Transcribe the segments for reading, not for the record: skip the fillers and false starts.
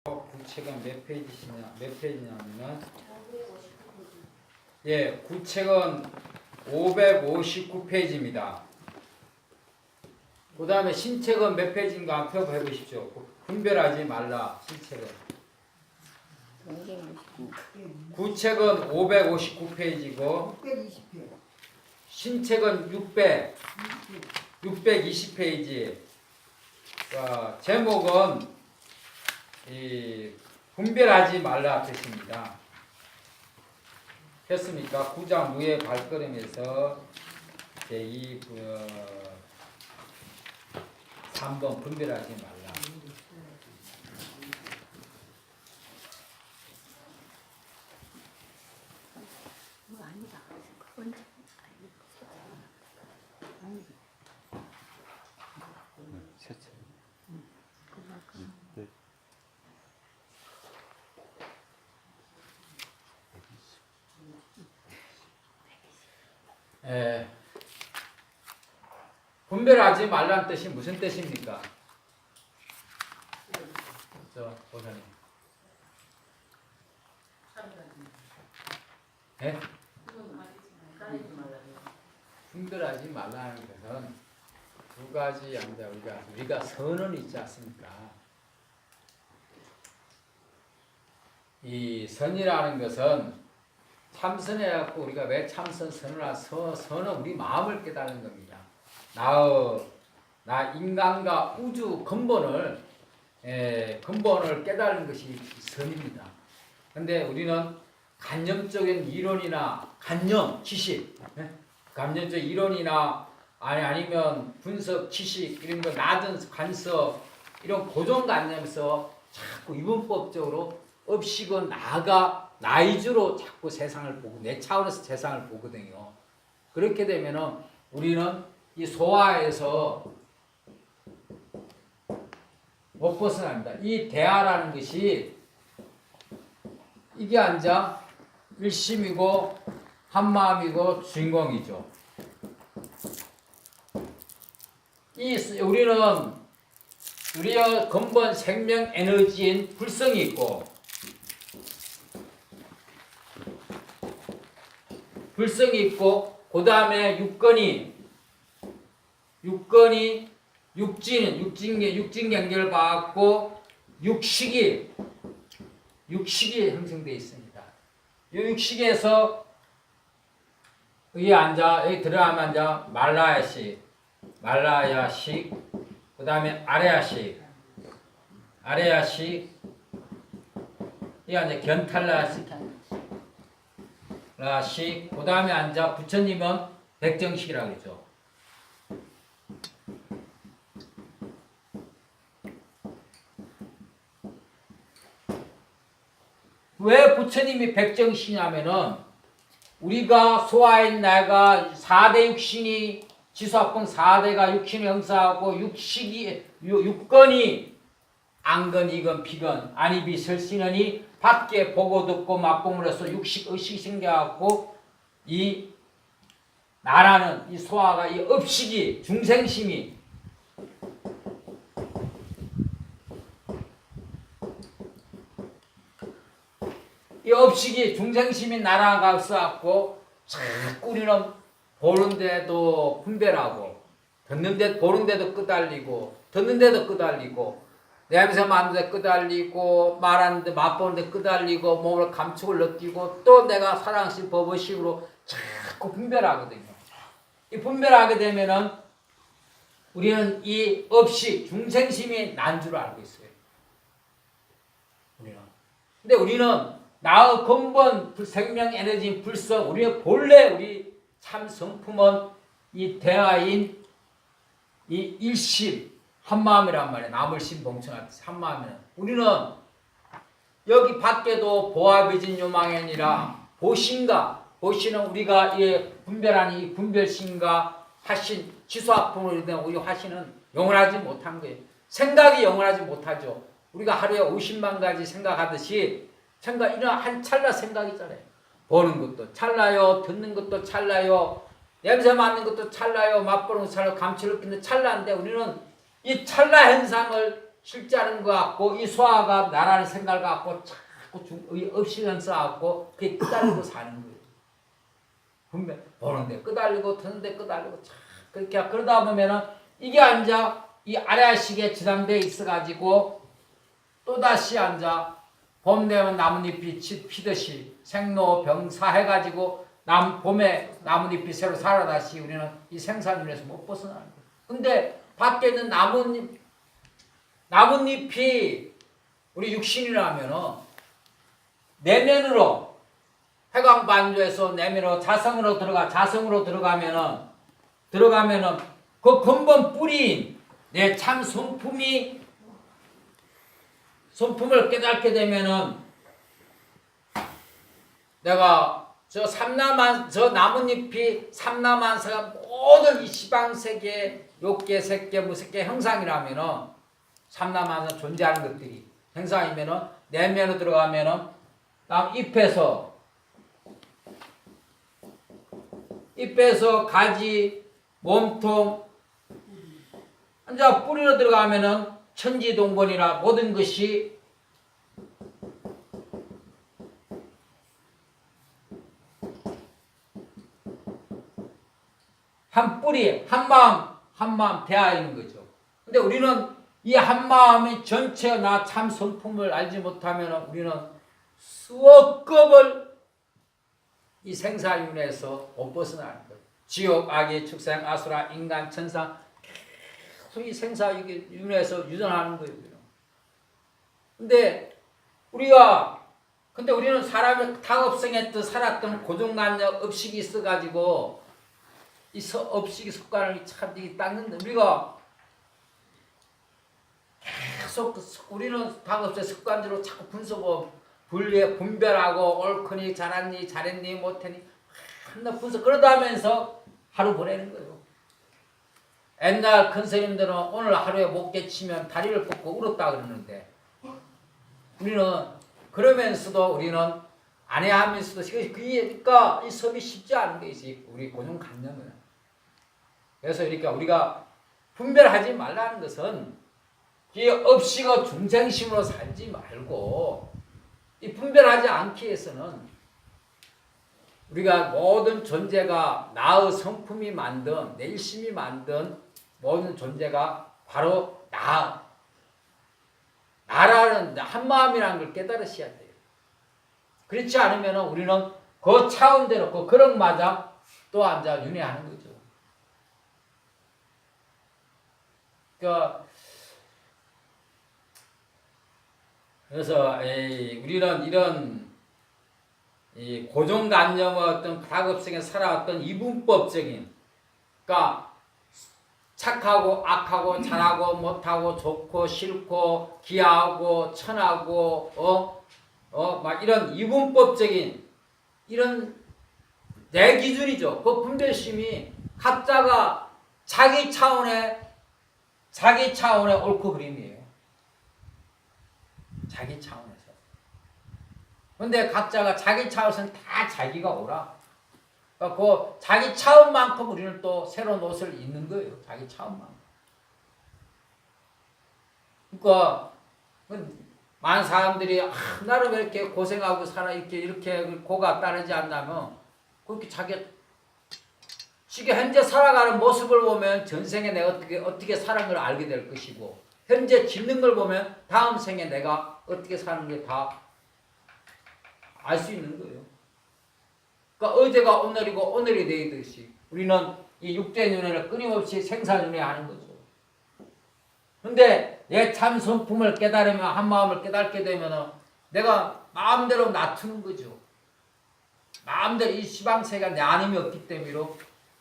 구책은 몇 페이지냐면은 구책은 559페이지입니다. 그 다음에 신책은 몇 페이지인가 한번 해보십시오. 분별하지 말라. 신책은 구책은 559페이지고 신책은 620페이지. 제목은 분별하지 말라 뜻입니다. 했습니까? 9장 무의 발걸음에서 제2 3번 분별하지 말라. 분별하지 말라는 뜻이 무슨 뜻입니까? 보사님. 분별하지 말라는 것은 두 가지 양자 우리가 선언 있지 않습니까? 이 선이라는 것은 참선해갖고 우리가 왜 참선 선은 우리 마음을 깨달는 겁니다. 나 인간과 우주 근본을 깨달는 것이 선입니다. 근데 우리는 간념적인 이론이나 지식, 간념적 이론이나 아니면 분석, 지식 이런 거 낮은 관서 이런 고정관념에서 자꾸 이분법적으로 업식은 나 위주로 자꾸 세상을 보고 내 차원에서 세상을 보거든요. 그렇게 되면은 우리는 이 소화에서 못 벗어납니다. 이 대화라는 것이 이게 앉아 일심이고 한마음이고 주인공이죠. 우리의 근본 생명 에너지인 불성이 있고 그 다음에 육진 경계를 받고 육식이 형성되어 있습니다. 이 육식에서 여기 들어가면 말라야식, 그 다음에 아레야식, 이 견탈라식, 그 다음에 부처님은 백정식이라고 그러죠. 왜 부처님이 백정식이냐면은 우리가 소화인 내가 4대 육신이 지수합본 4대가 육신을 형성하고 육건이 안건, 이건, 비건, 아니비, 설신언이 밖에 보고 듣고 맛보므로써 육식, 의식이 생겨갖고 이 나라는 이 소화가 이 업식이 중생심이 이 업식이 중생심이 날아가서 자꾸 우리는 보는데도 분별하고 보는데도 끄달리고 듣는데도 끄달리고 냄새 맡는데 끄달리고 말하는데 맛보는데 끄달리고 몸을 감촉을 느끼고 또 내가 사랑식 법의식으로 자꾸 분별하거든요. 이 분별하게 되면은 우리는 이 업식 중생심이 난 줄 알고 있어요. 근데 우리는 나의 근본 생명 에너지인 불성, 우리의 본래 우리 참 성품은 이 대하인 이 일심, 한마음이란 말이에요. 나물심 봉천하듯이 한마음이는. 우리는 여기 밖에도 보아비진 요망이니라 보시는 우리가 분별하는 이 분별심과 화신, 지수학품으로 된 우리 화신은 영원하지 못한 거예요. 생각이 영원하지 못하죠. 우리가 하루에 50만 가지 생각하듯이 이런 한 찰나 생각이잖아요. 보는 것도 찰나요, 듣는 것도 찰나요, 냄새 맡는 것도 찰나요, 맛보는 것도 찰나요, 감취를 느끼는 찰나인데 우리는 이 찰나 현상을 싫지 않은 것 같고 이 소아가 나라는 생각을 갖고 자꾸 없이면서 갖고 그게 끄달리고 사는 거예요. 분명 보는데 끄달리고 듣는데 끄달리고 참 그렇게 그러다 보면은 이게 앉아 이 아래아식에 지장돼 있어가지고 또 다시 앉아 봄 되면 나뭇잎이 피듯이 생로병사 해가지고 봄에 나뭇잎이 새로 살아 다시 우리는 이 생산율에서 못 벗어나는 거예요. 근데 밖에 있는 나뭇잎이 우리 육신이라면은 내면으로 해광반조에서 내면으로 자성으로 들어가면은 그 근본 뿌리인 내 참 성품을 깨닫게 되면은 내가 저 나뭇잎이 삼라만사가 모든 이 시방세계 욕계, 색계, 무색계 형상이라면은 삼라만사 존재하는 것들이 형상이면은 내면으로 들어가면은 다음 잎에서 가지, 몸통, 이제 뿌리로 들어가면은 천지동본이라 모든 것이 한 뿌리, 한 마음 대하여 있는 거죠. 근데 우리는 이 한 마음이 전체 나 참 성품을 알지 못하면 우리는 수억 급을 이 생사윤회에서 못 벗어나는 거예요. 지옥, 악의, 축생, 아수라, 인간, 천상 계속 이 생사윤회에서 유전하는 거예요. 근데 우리는 사람이 다급성했던 살았던 고정관념 업식이 있어가지고 이 업식이 습관을 참 닦는데 우리가 계속 우리는 다급성 습관대로 자꾸 분별하고 옳거니 잘했니 못했니 맨날 분석 그러다 하면서 하루 보내는 거예요. 옛날 큰 스님들은 오늘 하루에 못 깨치면 다리를 뻗고 울었다 그러는데 우리는 그러면서도 우리는 안 해야 하면서도 그러니까 이 섭이 쉽지 않은 게 있어요. 우리 고정관념은. 그래서 그러니까 우리가 분별하지 말라는 것은 이 업식의 중생심으로 살지 말고 이 분별하지 않기 위해서는 우리가 모든 존재가 나의 성품이 만든 내 일심이 만든 모든 존재가 바로 나라는 한마음이라는 걸 깨달으셔야 돼요. 그렇지 않으면 우리는 그 차원대로 그 그릇마다 또 앉아 윤회하는 거죠. 그래서 우리는 이런 이 고정관념의 어떤 다급성에 살아왔던 이분법적인, 그러니까 착하고 악하고 잘하고 못하고 좋고 싫고 기하고 천하고 막 이런 이분법적인 이런 내 기준이죠. 그 분별심이 각자가 자기 차원의 옳고 그름이에요. 자기 차원에서. 근데 각자가 자기 차원에서는 다 자기가 옳아. 그 자기 차원만큼 우리는 또 새로운 옷을 입는 거예요. 자기 차원만큼. 그러니까 많은 사람들이 나를 왜 이렇게 고생하고 살아 이렇게 고가 따르지 않나면 그렇게 지금 현재 살아가는 모습을 보면 전생에 내가 어떻게 사는 걸 알게 될 것이고 현재 짓는 걸 보면 다음 생에 내가 어떻게 사는 게 다 알 수 있는 거예요. 그러니까 어제가 오늘이고 오늘이 내일이듯이 우리는 이 육대윤회를 끊임없이 생사윤회하는 거죠. 근데 내 참 성품을 깨달으면 한마음을 깨닫게 되면 내가 마음대로 놔두는 거죠. 마음대로 이 시방세가 내 안음이 없기 때문에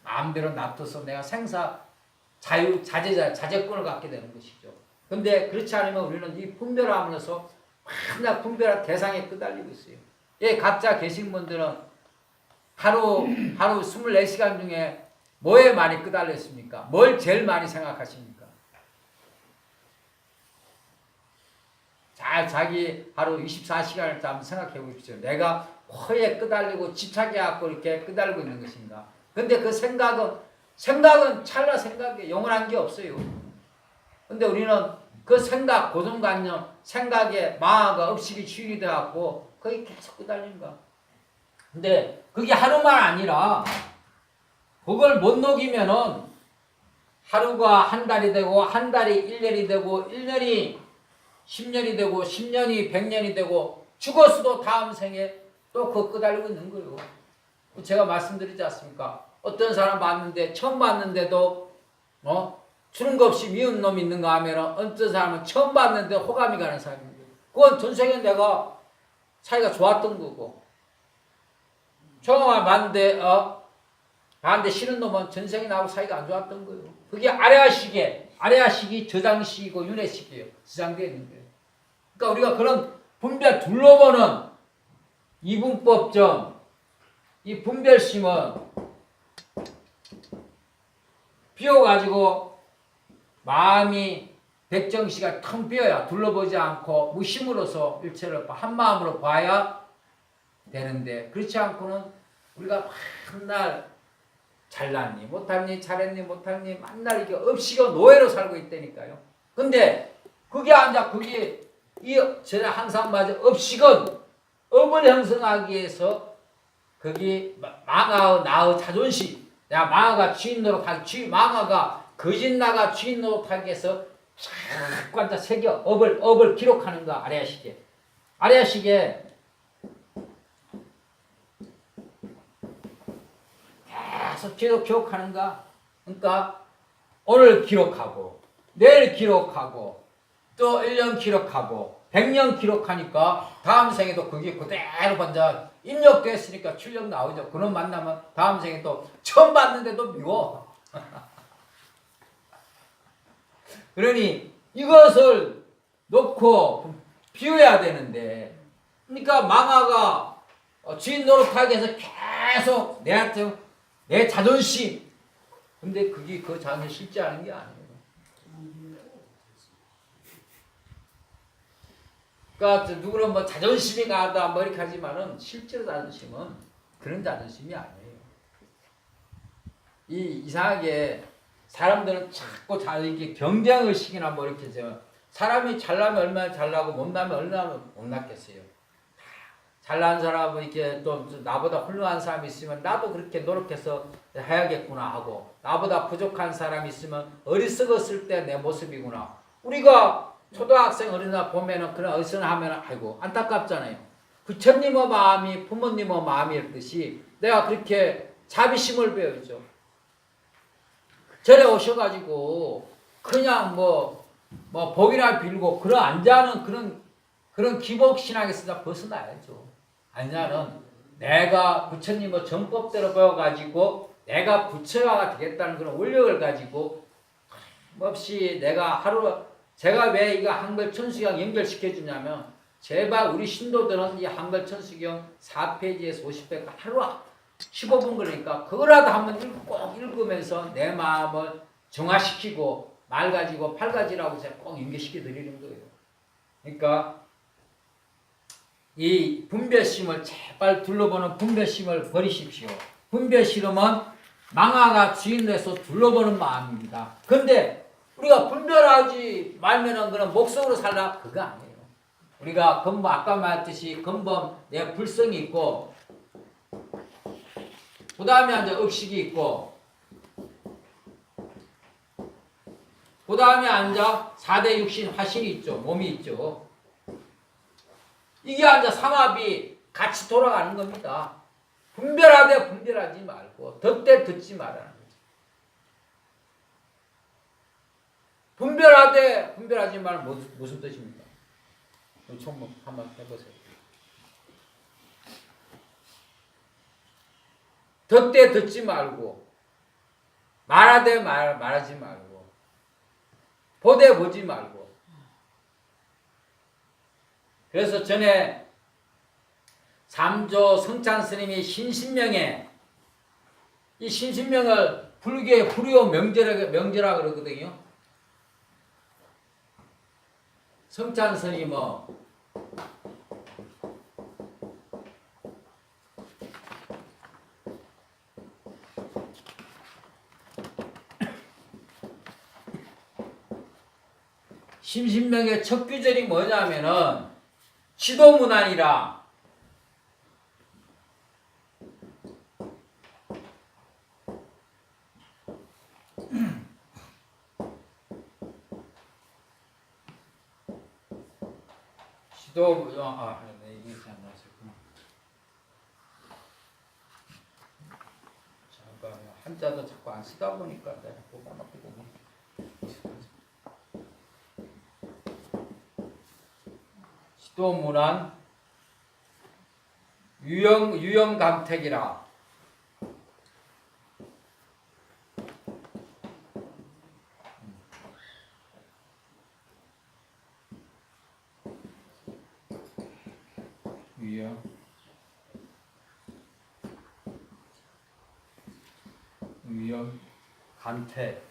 마음대로 놔둬서 내가 자제권을 갖게 되는 것이죠. 근데 그렇지 않으면 우리는 이 분별함으로써 맨날 분별한 대상에 끄달리고 있어요. 각자 계신 분들은 하루 24시간 중에 뭐에 많이 끄달렸습니까? 뭘 제일 많이 생각하십니까? 자기 하루 24시간을 한번 생각해 보십시오. 내가 허에 끄달리고 집착해갖고 이렇게 끄달리고 있는 것인가? 근데 그 생각은 찰나 생각이에요. 영원한 게 없어요. 근데 우리는 그 생각, 고정관념, 생각에 마가 업식이 주인이 돼갖고 거기 계속 끄달리는 거야. 근데 그게 하루만 아니라 그걸 못 녹이면은 하루가 한 달이 되고 한 달이 1년이 되고 1년이 10년이 되고 10년이 100년이 되고 죽었어도 다음 생에 또 그거 끄달리고 있는 거예요. 제가 말씀드리지 않습니까? 어떤 사람 봤는데 처음 봤는데도 주는 거 없이 미운 놈이 있는가 하면은 어떤 사람은 처음 봤는데 호감이 가는 사람입니다. 그건 전생에 내가 사이가 좋았던 거고 처음 봤는데 나한테 싫은 놈은 전생에 나하고 사이가 안 좋았던 거예요. 그게 아래아식이 저장식이고 윤회식이에요. 저장되어 있는 거예요. 그러니까 우리가 그런 분별 둘러보는 이분법점 이 분별심은 비워가지고 마음이 백정시가 텅 비어야 둘러보지 않고 무심으로서 일체를 한 마음으로 봐야 되는데 그렇지 않고는 우리가 맨날 잘났니 못했니 잘했니 못했니 맨날 이게 업시고 노예로 살고 있다니까요. 근데 그게 아니라 그게 제가 항상 맞아 업식은 업을 형성하기 위해서 거기 망아의 나의 자존심 내가 망아가 주인 노릇하기 망아가 거짓나가 주인 노릇하기 위해서 자꾸 앉아 새겨 업을 기록하는 거 아래아식에 계속 기록하는가? 그러니까 오늘 기록하고 내일 기록하고 또 1년 기록하고 100년 기록하니까 다음 생에도 그게 그대로 먼저 입력됐으니까 출력 나오죠. 그런 만나면 다음 생에 또 처음 봤는데도 미워. 그러니 이것을 놓고 비워야 되는데 그러니까 망아가 주인 노릇하기 위해서 계속 내한테 내 자존심. 근데 그게 그 자존심 실제 하는 게 아니에요. 그러니까 누구는 뭐 자존심이 강하다 뭐 이렇게 하지만은 실제로 자존심은 그런 자존심이 아니에요. 이상하게 사람들은 자꾸 이렇게 경쟁의식이나 뭐 이렇게 해서 사람이 잘나면 얼마나 잘나고 못나면 얼마나 못났겠어요. 잘난 사람은 이렇게 또 나보다 훌륭한 사람이 있으면 나도 그렇게 노력해서 해야겠구나 하고 나보다 부족한 사람이 있으면 어리석었을 때 내 모습이구나. 우리가 초등학생 어린아 보면은 그런 어리석하면 아이고 안타깝잖아요. 부처님의 마음이 부모님의 마음이었듯이 내가 그렇게 자비심을 배우죠. 절에 오셔가지고 그냥 뭐 복이나 빌고 그런 앉아는 그런 기복신앙에서 벗어나야죠. 아니냐는 내가 부처님의 정법대로 배워가지고 내가 부처가 되겠다는 그런 원력을 가지고 없이 내가 하루 제가 왜 이거 한글천수경 연결시켜 주냐면 제발 우리 신도들은 이 한글천수경 4페이지에서 50페이지 하루 15분 그러니까 그거라도 한번 꼭 읽으면서 내 마음을 정화시키고 말 가지고 팔 가지라고 제가 꼭 연결시켜 드리는 거예요. 그러니까 이 분별심을 제발 둘러보는 분별심을 버리십시오. 분별심은 망아가 주인에서 둘러보는 마음입니다. 근데 우리가 분별하지 말면은 그런 목적으로 살라 그거 아니에요. 우리가 근본 아까 말했듯이 근본 내 불성이 있고 그 다음에 이제 억식이 있고 그 다음에 앉아 4대 육신 화신이 있죠. 몸이 있죠. 이게 앉아 삼합이 같이 돌아가는 겁니다. 분별하되 분별하지 말고 덕대 듣지 말라는 거죠. 분별하되 분별하지 말은 무슨 뜻입니까? 총목 한번 해보세요. 덕대 듣지 말고 말하되 말하지 말고 보되 보지 말고. 그래서 전에 삼조 성찬 스님이 신신명에 이 신신명을 불교의 불교 명제라 그러거든요. 성찬 스님은 심신명의 첫 구절이 뭐냐면은 지도문안이라. 이게 잘 나왔었구나. 잠깐 한자도 자꾸 안 쓰다 보니까 내가 뭐가 막히고. 지도문안 유형감택이라. 유형감택.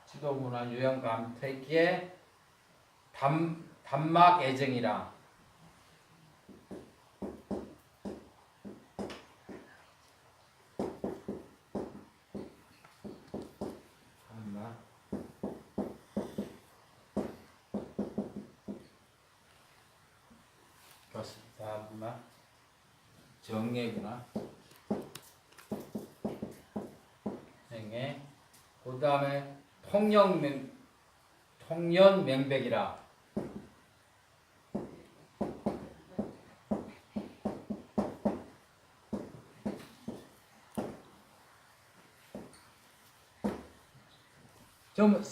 지도문안 유형감택의 단막애정이라. 단막 정예구나. 정예. 그 다음에 통년명백이라. 좀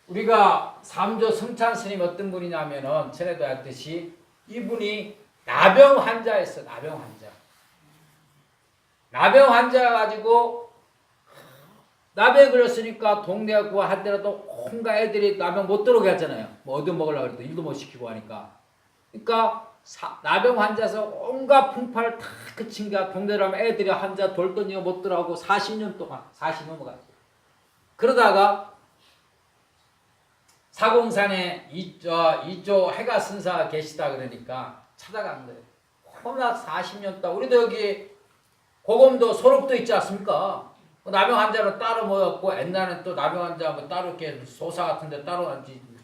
우리가 삼조 성찬 스님 어떤 분이냐면은 전에도 했듯이 이분이 나병 환자였어. 나병 환자. 나병 환자 가지고 나병 걸렸으니까 동네에 그 한때라도 온갖 애들이 나병 못 들어오게 하잖아요. 뭐 얻어 먹으려고 해도 일도 못 시키고 하니까. 그러니까 나병 환자에서 온갖 풍파를 다 그친 게 동네라면 애들이 환자 돌더니가 못 들어오고 40년 동안 40 넘어갔어요. 그러다가 사공산에 이조 해가 선사가 계시다 그러니까 찾아간 거예요. 워낙 40년 동안 우리도 여기 고검도 소록도 있지 않습니까? 나병 환자로 따로 모였고 옛날에는 또 나병 환자 뭐 따로 이렇게 소사 같은데 따로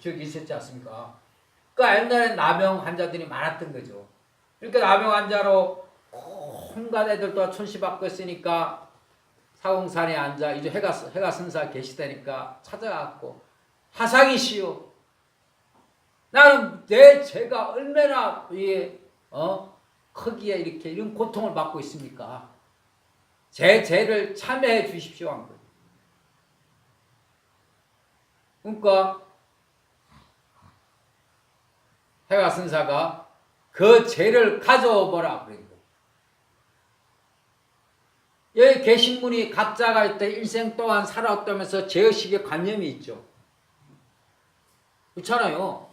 저기 있었지 않습니까? 그러니까 옛날엔 나병 환자들이 많았던 거죠. 그러니까 나병 환자로 온갖 애들도 천시받고 있으니까 사공산에 앉아 이제 해가 선사 계시다니까 찾아갔고 화상이시오. 나는 내 죄가 얼마나 크기에 이렇게 이런 고통을 받고 있습니까? 제 죄를 참여해 주십시오 한 거예요. 그러니까 해가선사가 그 죄를 가져오거라 그런 거예요. 여기 계신 분이 각자가 이때 일생 동안 살아왔다면서 죄의식의 관념이 있죠. 그렇잖아요.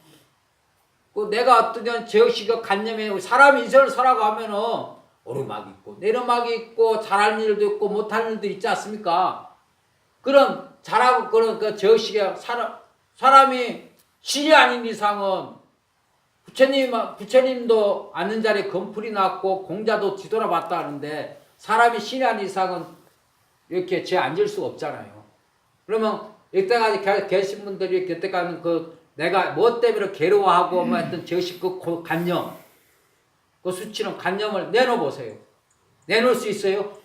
내가 어떤 죄의식의 관념에 사람이 인생을 살아가면은 오르막이 있고 내리막이 있고 잘할 일도 있고 못할 일도 있지 않습니까? 그럼 잘하고 그런 그 죄의식의 사람이 신이 아닌 이상은 부처님도 앉는 자리에 검풀이 났고 공자도 뒤돌아봤다 하는데 사람이 신이 아닌 이상은 이렇게 죄 안 질 수가 없잖아요. 그러면 이때까지 계신 분들이 그때까지는 내가 뭐 때문에 괴로워하고 뭐 했던 죄의식 그 관념 그 수치는 관념을 내놓아보세요. 내놓을 수 있어요?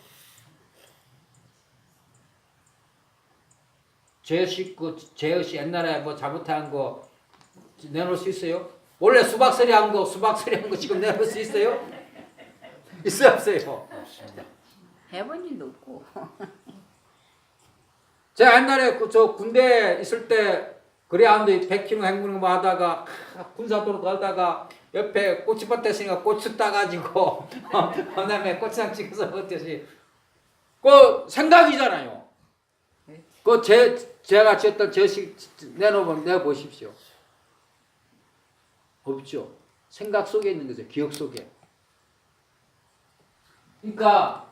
죄의식 옛날에 뭐 잘못한 거 내놓을 수 있어요? 원래 수박서리 한 거 지금 내놓을 수 있어요? 있어요, 없어요? 해본 일도 없고. 제가 옛날에 저 군대 있을 때 그래 하는데 100km 행군을 하다가 군사도로 가다가 옆에 꼬치밭에 있으니까 고추 따가지고 그다음에 고추장 찍어서 먹듯이 그 생각이잖아요. 그 제가 지었던 죄식 내보십시오. 없죠. 생각 속에 있는 거죠. 기억 속에. 그러니까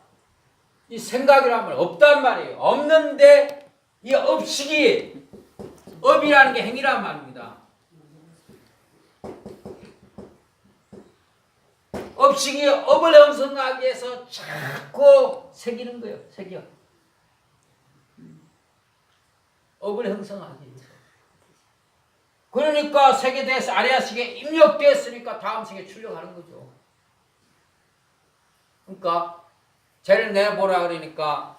이 생각이라면 없단 말이에요. 없는데 이 업식이 업이라는 게 행위란 말입니다. 업식이 업을 형성하기 위해서 자꾸 새기는 거예요. 새겨. 업을 형성하기 위해서. 그러니까 세계 대해서 아래아식에 입력되었으니까 다음 세계에 출력하는 거죠. 그러니까 죄를 내보라 그러니까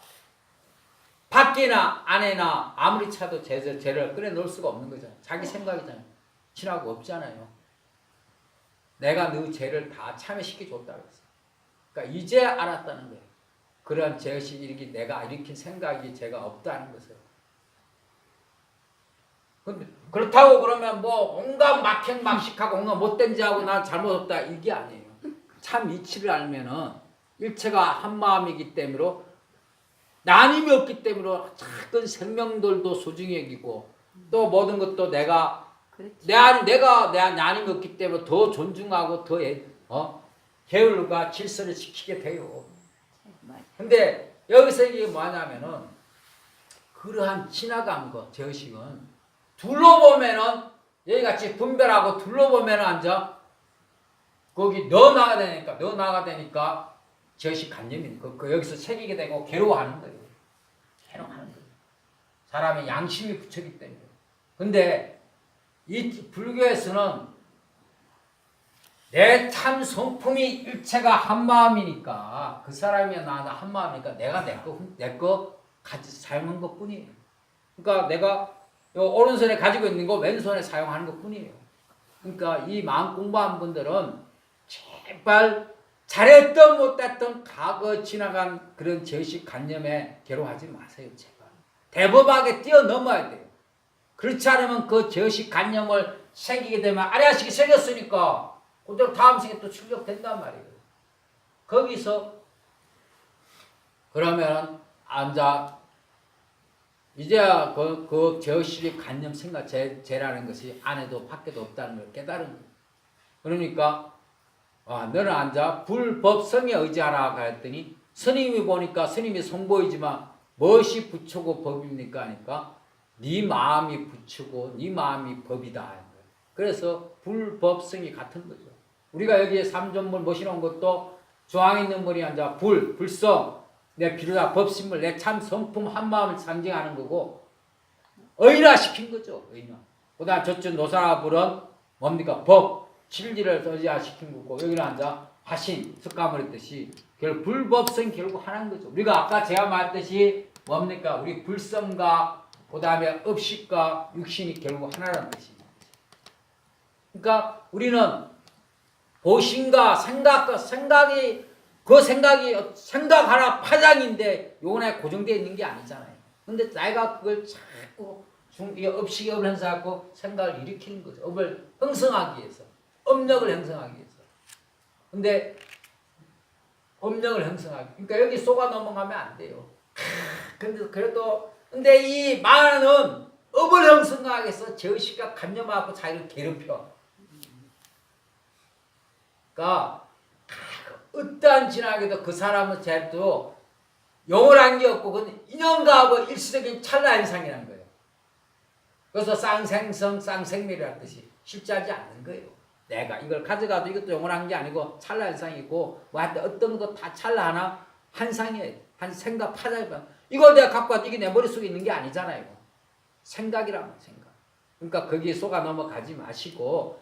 밖이나 안에나 아무리 차도 죄를 끌어 넣을 수가 없는 거잖아요. 자기 생각이잖아요. 친하고 없잖아요. 내가 너 죄를 다 참여시켜 줬다 그랬어요. 그러니까 이제 알았다는 거예요. 그런 죄의식이 이렇게 내가 일으킨 생각이 죄가 없다는 것을. 근데 그렇다고 그러면 뭐 온갖 막행막식하고 온갖 못된 죄하고 난 잘못 없다 이게 아니에요. 참 이치를 알면은 일체가 한 마음이기 때문에 나님이 없기 때문에 작은 생명들도 소중히 여기고 또 모든 것도 내가 내가 나님이 없기 때문에 더 존중하고 더 계율과 질서를 지키게 돼요. 근데 여기서 이게 뭐냐면은 그러한 지나간 죄의식은 둘러보면은 여기같이 분별하고 둘러보면은 앉아 거기 넣어 나가야 되니까 죄의식 간념이 여기서 새기게 되고 괴로워하는 거예요. 괴로워하는 거예요. 사람의 양심이 부처기 때문에. 근데 이 불교에서는 내 참 성품이 일체가 한 마음이니까 그 사람이야 나나 한 마음이니까 내가 내 거 같이 사용한 것 뿐이에요. 그러니까 내가 오른손에 가지고 있는 거 왼손에 사용하는 것 뿐이에요. 그러니까 이 마음 공부한 분들은 제발 잘했던 못했던 과거 지나간 그런 죄의식 관념에 괴로워하지 마세요. 제발. 대범하게 뛰어넘어야 돼요. 그렇지 않으면 그 죄의식 관념을 새기게 되면 아래아식이 새겼으니까 그대로 다음 생에 또 출력된단 말이에요. 거기서 그러면 앉아 이제 그 죄의식의 관념 생각 죄라는 것이 안에도 밖에도 없다는 걸 깨달은 거예요. 그러니까 너는 앉아 불법성에 의지하라 그랬더니 스님이 보니까 스님이 선보이지만 무엇이 부처고 법입니까 하니까 네 마음이 부처고 네 마음이 법이다 하는 거예요. 그래서 불법성이 같은 거죠. 우리가 여기에 삼존물 모시는 것도 중앙에 있는 분이 앉아 불성 내 비로자 법신물 내 참 성품 한 마음을 상징하는 거고 의인화시킨 거죠. 의인화. 그 다음 저쪽 노사불은 뭡니까? 법 진리를 의지화시킨 거고 여기는 앉아 화신 습감을 했듯이 결국 불법성 결국 하나인 거죠. 우리가 아까 제가 말했듯이 뭡니까? 우리 불성과 그 다음에 업식과 육신이 결국 하나라는 것입니다. 그러니까 우리는 보신과 생각이 생각하라 파장인데 요번에 고정되어 있는 게 아니잖아요. 근데 내가 그걸 자꾸 업식이 업을 형성하고 생각을 일으키는 거죠. 업을 형성하기 위해서. 업력을 형성하기 위해서. 근데 업력을 형성하기. 그러니까 여기 속아 넘어가면 안 돼요. 근데 이 많은 업을 형성하기 위해서 죄의식과 관념하고 자기를 괴롭혀. 그러니까 어떠한 지나게도 그 사람은 제도 영원한 게 없고 그건 인연과하고 일시적인 찰나현상이라는 거예요. 그래서 쌍생성 쌍생멸이라는 뜻이 실제하지 않는 거예요. 내가 이걸 가져가도 이것도 영원한 게 아니고 찰나현상이고 뭐 하여튼 어떤 거 다 찰나 하나 한상이에요. 한 생각 파장이면 이걸 내가 갖고 와도 이게 내 머릿속에 있는 게 아니잖아요. 생각이란 생각. 그러니까 거기에 속아 넘어가지 마시고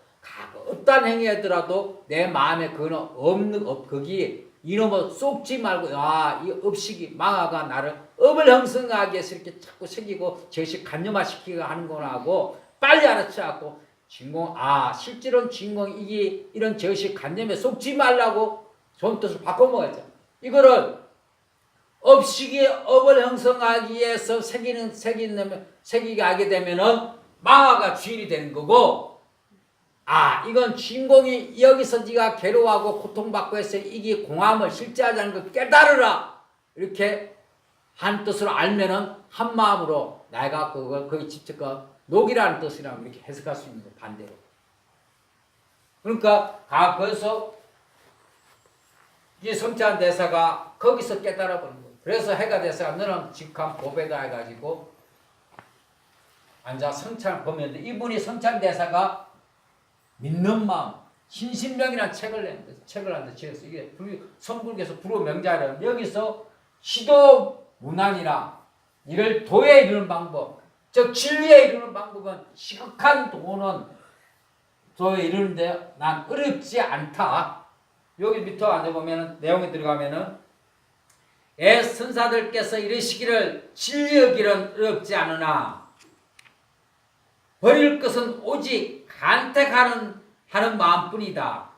어떤 행위하더라도 내 마음에 그거는 거기에 이놈을 쏙지 말고 이 업식이 망아가 나를 업을 형성하기 위해서 이렇게 자꾸 새기고 죄의식 간념화시키고 하는구나 하고 빨리 알아채갖고 실제로는 주인공이 이게 이런 죄의식 간념에 속지 말라고 좋은 뜻을 바꿔먹었죠. 이거를 업식이 업을 형성하기 위해서 새기게 하게 되면은 망아가 주인이 되는 거고 이건 주인공이 여기서 네가 괴로워하고 고통받고 해서 이게 공함을 실제하자는 걸 깨달으라 이렇게 한 뜻으로 알면은 한 마음으로 내가 그걸 거기 직접 녹이라는 뜻이라고 이렇게 해석할 수 있는 거 반대로. 그러니까 거기서 이 성찰한 대사가 거기서 깨달아 버린 거예요. 그래서 해가 돼서 너는 직함 보배다 해가지고 앉아 성찬을 보면 이분이 성찬 대사가 믿는 마음 신신명이라는 책을 한다 지었어. 이게 선불교에서 불교 명자를 여기서 시도 문안이라 이를 도에 이르는 방법, 즉 진리에 이르는 방법은 시극한 도는 도에 이르는데 난 어렵지 않다. 여기 밑에 앉아보면 내용이 들어가면은 선사들께서 이르시기를 진리 여기는 어렵지 않으나 버릴 것은 오직 간택하는 마음뿐이다.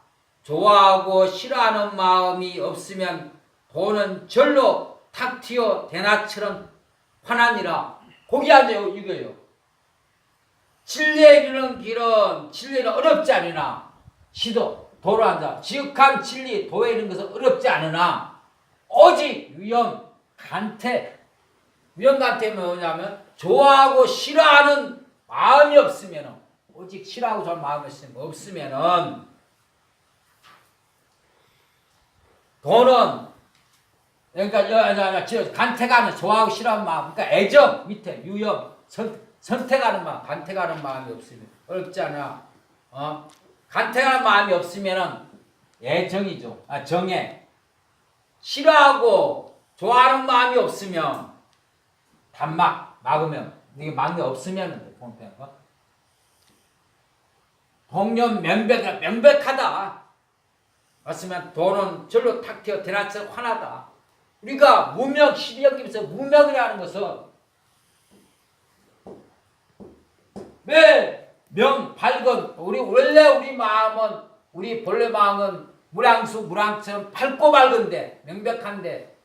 좋아하고 싫어하는 마음이 없으면 도는 절로 탁 튀어 대낮처럼 환하니라. 거기 앉아요. 이거예요. 진리에 이르는 길은 진리는 어렵지 않으나 시도 도로 앉아 지극한 진리 도에 이르는 것은 어렵지 않으나 오직 위험 간택 위험 간택이 뭐냐면 좋아하고 싫어하는 마음이 없으면 오직 싫어하고 좋아하는 마음이 없으면은 도는 그러니까 간택하는 좋아하고 싫어하는 마음 그러니까 애정 밑에 유형 선택하는 마음 간택하는 마음이 없으면 어렵지 않아. 간택하는 마음이 없으면은 애정이죠. 정애 싫어하고 좋아하는 마음이 없으면 단막 막으면 이게 막내 없으면 동년 명백하다. 맞으면 도는 절로 탁 튀어 대낮처럼 환하다. 우리가 무명 12역기에서 무명이라는 것은 매명 밝은 우리 마음은 우리 본래 마음은 무량처럼 밝고 밝은데 명백한데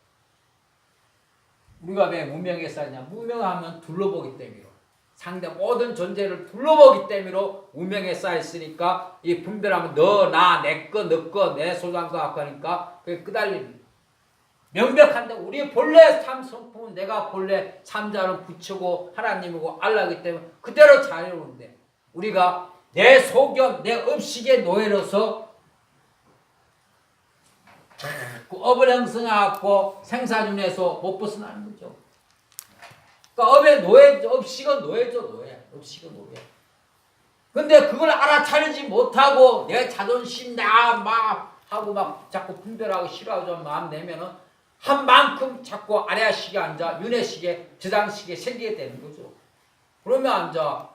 우리가 왜 무명에 쌓이냐? 무명하면 둘러보기 때문이로 상대 모든 존재를 둘러보기 때문이로 무명에 쌓였으니까 이 분별하면 너, 나, 내 거, 너 거, 내 소중한 거 갖고 하니까 그게 끄달리는 명백한데 우리 본래 참 성품은 내가 본래 참자는 부처고 하나님이고 알라기 때문에 그대로 자유로운데 우리가 내 소견, 내 업식의 노예로서 그 업을 형성하고 생사준에서 못 벗어나는 거죠. 그러니까 업의 노예, 업식은 노예죠, 노예. 업식은 노예. 근데 그걸 알아차리지 못하고 내 자존심 막 하고 막 자꾸 분별하고 싫어하고 좀 마음 내면은 한 만큼 자꾸 아래아식에 앉아 윤회식에 저장식에 생기게 되는 거죠. 그러면 앉아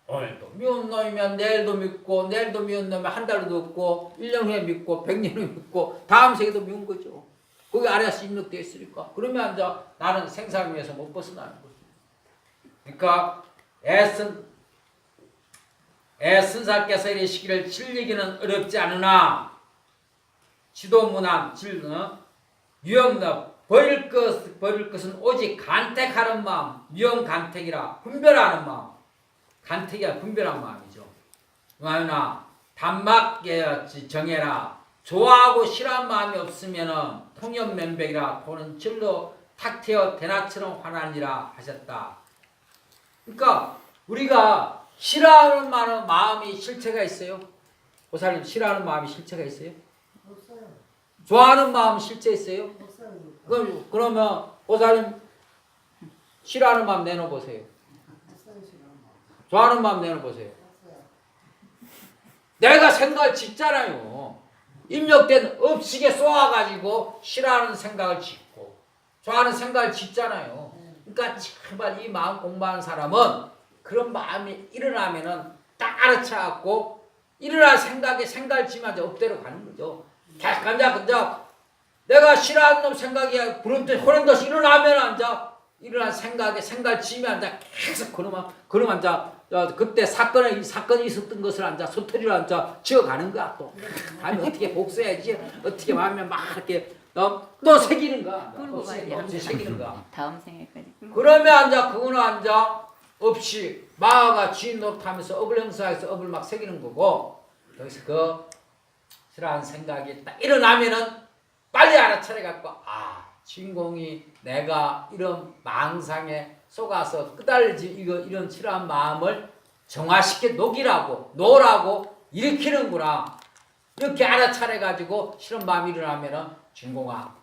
오늘도 미운 놈이면 내일도 믿고 내일도 미운 놈이면 한 달도 믿고 1년 후에 믿고 100년 후에 믿고 다음 세계도 미운 거죠. 거기 아래아식 입력되어 있으니까 그러면 앉아 나는 생사를 위해서 못 벗어나는 거죠. 그러니까 애선사께서 이르시기를 진리기는 어렵지 않으나 지도문안 유형납 버릴 것은 오직 간택하는 마음 유형 간택이라 분별하는 마음 간택이야 분별한 마음이죠. 그러나 단막에 정해라 좋아하고 싫어하는 마음이 없으면은 통연면백이라 도는 절로 탁 튀어 대낮처럼 환하니라 하셨다. 그러니까 우리가 싫어하는 마음이 실체가 있어요? 보살님 싫어하는 마음이 실체가 있어요? 없어요. 좋아하는 마음 실체 있어요? 없어요. 그러면 보살님 싫어하는 마음 내놓으세요. 없어요, 지금. 좋아하는 마음 내놓으세요. 없어요. 내가 생각을 짓잖아요. 입력된 업식에 쏘아가지고 싫어하는 생각을 짓고 좋아하는 생각을 짓잖아요. 그러니까 제발 이 마음 공부하는 사람은 그런 마음이 일어나면은 딱 알아차갖고 일어날 생각을 지면 업대로 가는 거죠. 앉아 내가 싫어하는 놈 생각이 부름듯이 호련듯이 일어나면 앉아 일어난 생각을 지면 앉아 계속 그놈 앉아 그때 사건이 있었던 것을 앉아 소토리로 앉아 지어가는 거야 또. 아니 어떻게 복수해야지 어떻게 하면 막 이렇게 또 새기는 거야. 끌고 가야 돼. 새기는 거야. 다음 생에까지 끌고. 그러면 앉아 그거는 앉아 없이 마가 주인 노릇하면서 업을 형성해서 업을 막 새기는 거고 여기서 그 싫어하는 생각이 딱 일어나면은 빨리 알아차려갖고 주인공이 내가 이런 망상에 속아서 끄달리지 이런 싫어한 마음을 정화시켜 놓으라고 일으키는구나 이렇게 알아차려가지고 싫은 마음이 일어나면은 주인공아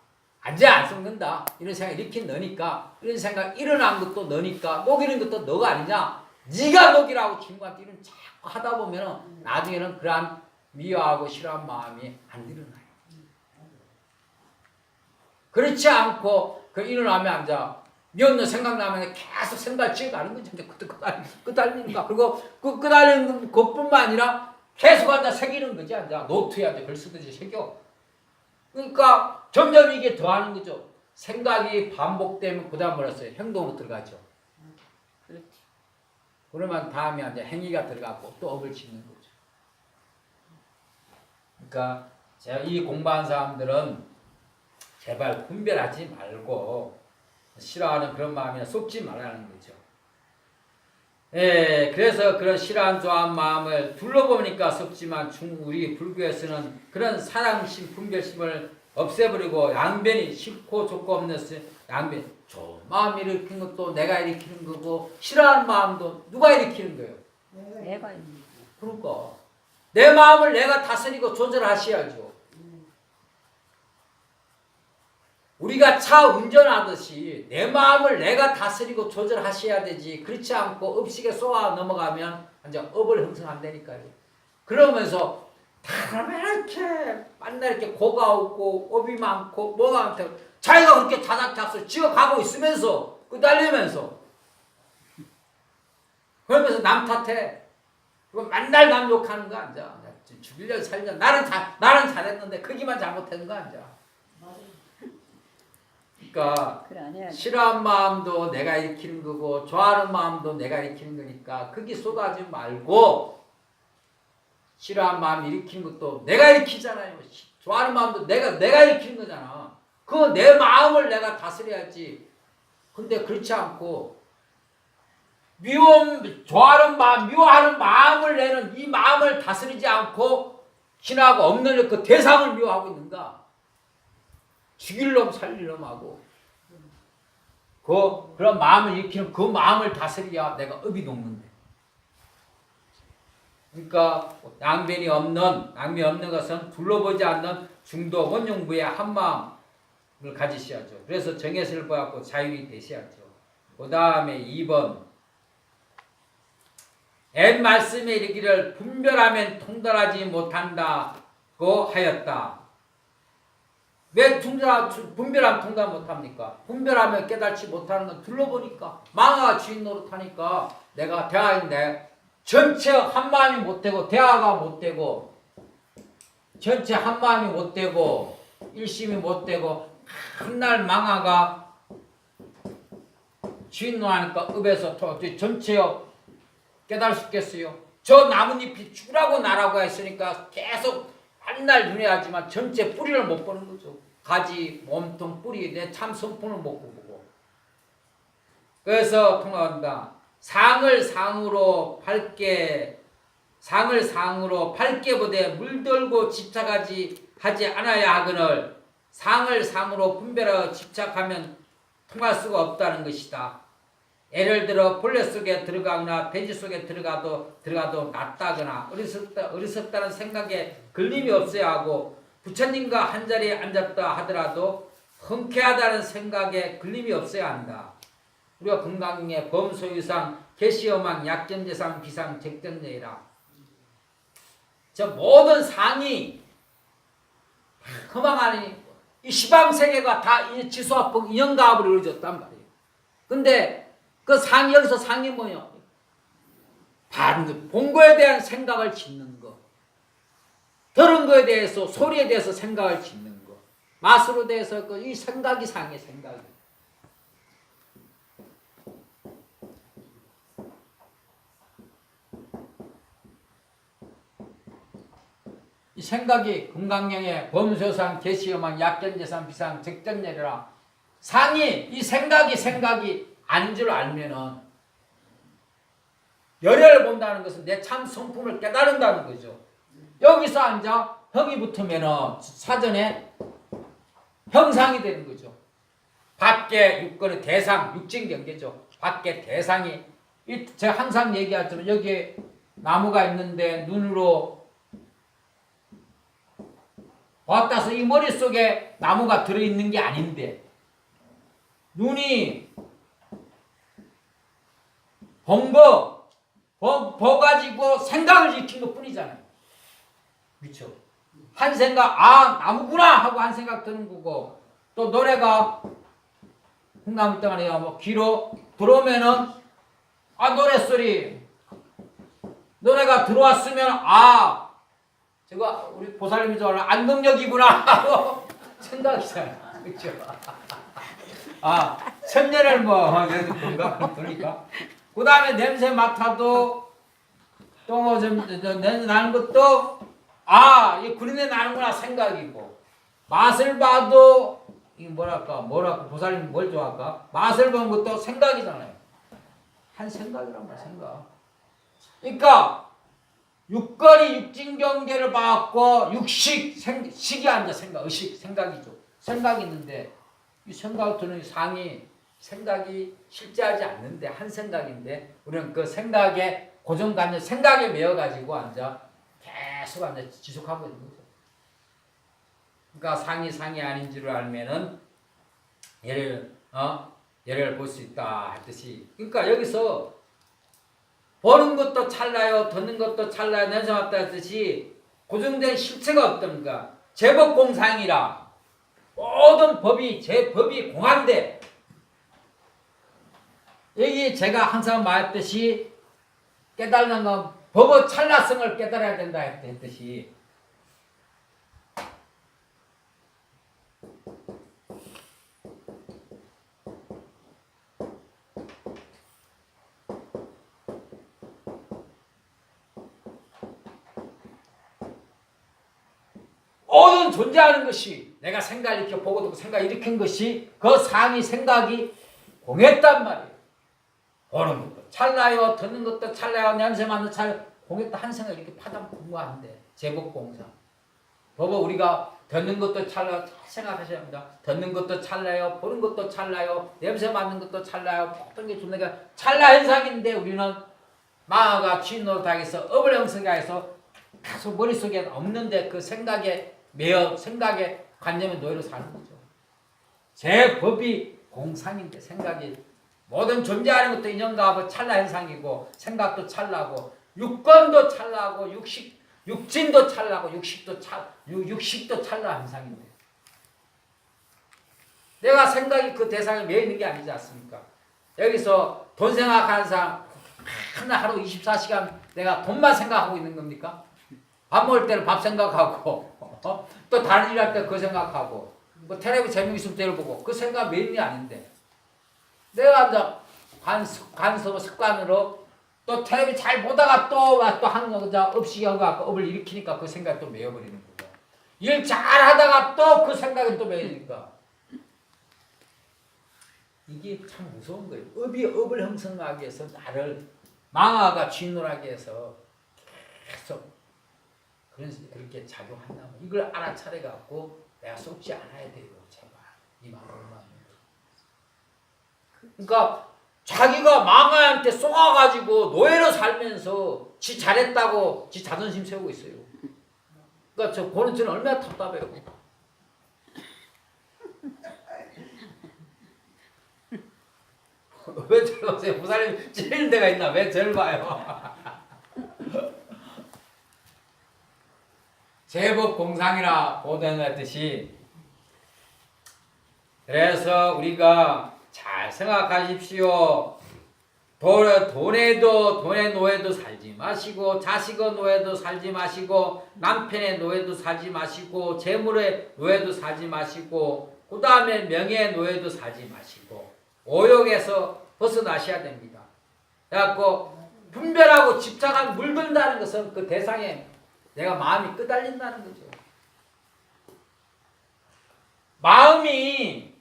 앉아 안 썩는다 이런 생각 일으킨 너니까 이런 생각 일어난 것도 너니까 녹이는 것도 너가 아니냐 네가 녹이라고 친구한테 이런 자꾸 하다 보면은 나중에는 그러한 미워하고 싫어한 마음이 안 일어나요. 그렇지 않고 그 일어나면 앉아 미웠는 생각나면 계속 생각 지어가는 거죠. 끄달리는가 그리고 그 끄달리는 것뿐만 아니라 계속 앉아 새기는 거지. 앉아 노트에 앉아 글 쓰듯이 새겨. 그러니까 점점 이게 더하는 거죠. 생각이 반복되면 그 다음 뭐랬어요? 행동으로 들어가죠. 그렇지. 그러면 다음에 이제 행위가 들어가고 또 업을 짓는 거죠. 그러니까 제가 이 공부한 사람들은 제발 분별하지 말고 싫어하는 그런 마음이나 쏟지 말라는 거죠. 예, 그래서 그런 싫어한 좋아한 마음을 둘러보니까 섭지만 우리 불교에서는 그런 사랑심, 분별심을 없애버리고 양변이 싫고 좋고 없는 양변, 좋은 마음 일으키는 것도 내가 일으키는 거고 싫어하는 마음도 누가 일으키는 거예요? 내가 그러니까 내 마음을 내가 다스리고 조절하셔야죠. 우리가 차 운전하듯이 내 마음을 내가 다스리고 조절하셔야 되지. 그렇지 않고 업식에 쏘아 넘어가면 이제 업을 형성한다니까요. 그러면서 다음에 이렇게 만날 이렇게 고가 없고 업이 많고 뭐가 많고 자기가 그렇게 자작작서 지어가고 있으면서 끄달리면서 그러면서 남 탓해. 그럼 맨날 남 욕하는 거 앉아. 죽이려 살려. 나는 잘했는데 거기만 잘못했는 거 앉아. 그러니까 싫어하는 마음도 내가 일으키는 거고 좋아하는 마음도 내가 일으키는 거니까 거기 쏟아지지 말고 싫어하는 마음 일으키는 것도 내가 일으키잖아요. 좋아하는 마음도 내가 일으키는 거잖아. 그 내 마음을 내가 다스려야지. 근데 그렇지 않고 좋아하는 마음, 미워하는 마음을 내는 이 마음을 다스리지 않고 신하고 없는 그 대상을 미워하고 있는가? 죽일 놈 살릴 놈하고 그런 마음을 일으키는 그 마음을 다스려야 내가 업이 녹는데. 그러니까 양변이 없는 것은 둘러보지 않는 중도 원용부의 한 마음을 가지셔야죠. 그래서 정예슬을 보았고 자율이 되셔야죠. 그 다음에 2번 옛 말씀에 이르기를 분별하면 통달하지 못한다고 하였다. 왜 분별하면 통달 못합니까? 분별하면 깨닫지 못하는 건 둘러보니까 망아가 주인 노릇하니까 내가 대화인데 전체 한마음이 못되고 대화가 못되고 전체 한마음이 못되고 일심이 못되고 한날 망아가 주인 노릇하니까 읍에서 전체요 깨달을 수 있겠어요? 저 나뭇잎이 죽으라고 나라고 했으니까 계속 한날 눈에 하지만 전체 뿌리를 못 보는 거죠. 가지, 몸통, 뿌리, 내 참 성품을 못 보고. 그래서 통화한다. 상을 상으로 밝게 보되 물들고 집착하지 않아야 하거늘 상을 상으로 분별하여 집착하면 통할 수가 없다는 것이다. 예를 들어 본래 속에 들어가거나 돼지 속에 들어가도 낫다거나 어리석다는 생각에 걸림이 없어야 하고 부처님과 한자리에 앉았다 하더라도 흔쾌하다는 생각에 걸림이 없어야 한다. 우리가 건강에 범소유상 개시험한 약전재상 비상 적전예라. 저 모든 상이 허망하니 이 시방세계가 다 이 지수합법 인연가합을 이루어졌단 말이에요. 근데 그 상이 여기서 상이 뭐냐? 본거에 대한 생각을 짓는 거. 들은 거에 대해서 소리에 대해서 생각을 짓는 거. 맛으로 대해서 이 생각이 상해 생각이. 이 생각이 금강경에 범소상 개시험한 약전재산 비상 적전예라. 상이 이 생각이 아닌 줄 알면은 열애를 본다는 것은 내 참 성품을 깨달은다는 거죠. 여기서 앉아 형이 붙으면은 사전에 형상이 되는 거죠. 밖에 육권의 대상, 육진 경계죠. 밖에 대상이 제가 항상 얘기하지만 여기에 나무가 있는데 눈으로 왔다서 이 머릿속에 나무가 들어있는 게 아닌데 눈이 봐가지고 생각을 일으킨 것 뿐이잖아요. 그렇죠? 한 생각, 아 나무구나 하고 한 생각 드는 거고, 또 노래가 콩나물 덩어리가 뭐 귀로 들어오면은 아 노래가 들어왔으면 아 저거 우리 보살님이 좋아하는 안동역이구나 하고 생각이잖아요. 그렇죠? 아 천년을 뭐 건강 돌리까. 그 다음에 냄새 맡아도 또 뭐 좀 냄새 나는 것도 아 이 구린내 나는구나 생각이고, 맛을 봐도 이 뭐랄까 보살님 뭘 좋아할까? 맛을 보는 것도 생각이잖아요. 한 생각이란 말 생각. 그러니까 육거리 육진경계를 받고 식이 앉아 의식 생각이죠. 생각이 있는데 이 생각 드는 상이 생각이 실제하지 않는데 한 생각인데 우리는 그 생각에 고정관념 생각에 매여가지고 계속 앉아 지속하고 있는 거죠. 그러니까 상이 아닌 줄 알면은 예를 볼 수 있다 했듯이, 그러니까 여기서 보는 것도 찰나요, 듣는 것도 찰나요, 냄새 맡다 했듯이 고정된 실체가 없던가. 제법공상이라 모든 법이 공한데, 여기 제가 항상 말했듯이 깨달는 건 법의 찰나성을 깨달아야 된다 했듯이, 모든 존재하는 것이 내가 생각을 일으켜 보고 듣고 생각을 일으킨 것이 그 상이 생각이 공했단 말이에요. 보는 것도 찰나요, 듣는 것도 찰나요, 냄새 맡는 공했다 한 생각 이렇게 파담풍무한데 제법공상. 보고 우리가 듣는 것도 찰나요, 잘 생각하셔야 합니다. 듣는 것도 찰나요, 보는 것도 찰나요, 냄새 맡는 것도 찰나요, 어떤 게 존재가 찰나 현상인데 우리는 마가 취노로 당해서 업을 형성해서 계속 머릿속에 없는데 그 생각에 관념의 노예로 사는 거죠. 제 법이 공상인데 생각이 모든 존재하는 것도 인연과 찰나 현상이고, 생각도 찰나고, 육권도 찰나고, 육진도 찰나고, 육식도 찰나 현상인데, 내가 생각이 그 대상에 매여 있는 게 아니지 않습니까? 여기서 돈 생각하는 사람 하루 24시간 내가 돈만 생각하고 있는 겁니까? 밥 먹을 때는 밥 생각하고, 또 다른 일 할 때 그 생각하고, 뭐 텔레비 재미있으면 있으면 때려 보고, 그 생각 매일이 아닌데, 내가 이제 습관으로 또 텔레비 잘 보다가 또 하는 거 업식이 하고 업을 일으키니까 그 생각이 또 매여버리는 거고, 일 잘 하다가 또 그 생각이 또 매이니까, 이게 참 무서운 거예요. 업이 업을 형성하기 위해서 나를 망아가 쥐노라게 해서 계속 그렇게 작용한다면 이걸 알아차려갖고 내가 속지 않아야 돼요. 제발 이 마음만. 그러니까 자기가 망아한테 쏘아가지고 노예로 살면서 지 잘했다고 지 자존심 세우고 있어요. 그러니까 저는 얼마나 답답해요. 왜 저를 보세요? 부사님 찔리는 데가 있나? 왜 저를 봐요? 제법공상이라 보도했듯이, 그래서 우리가 잘 생각하십시오. 돈의 노예도 살지 마시고, 자식의 노예도 살지 마시고, 남편의 노예도 살지 마시고, 재물의 노예도 살지 마시고, 그 다음에 명예의 노예도 살지 마시고, 오욕에서 벗어나셔야 됩니다. 그래갖고 분별하고 집착하고 물든다는 것은 그 대상에 내가 마음이 끄달린다는 거죠. 마음이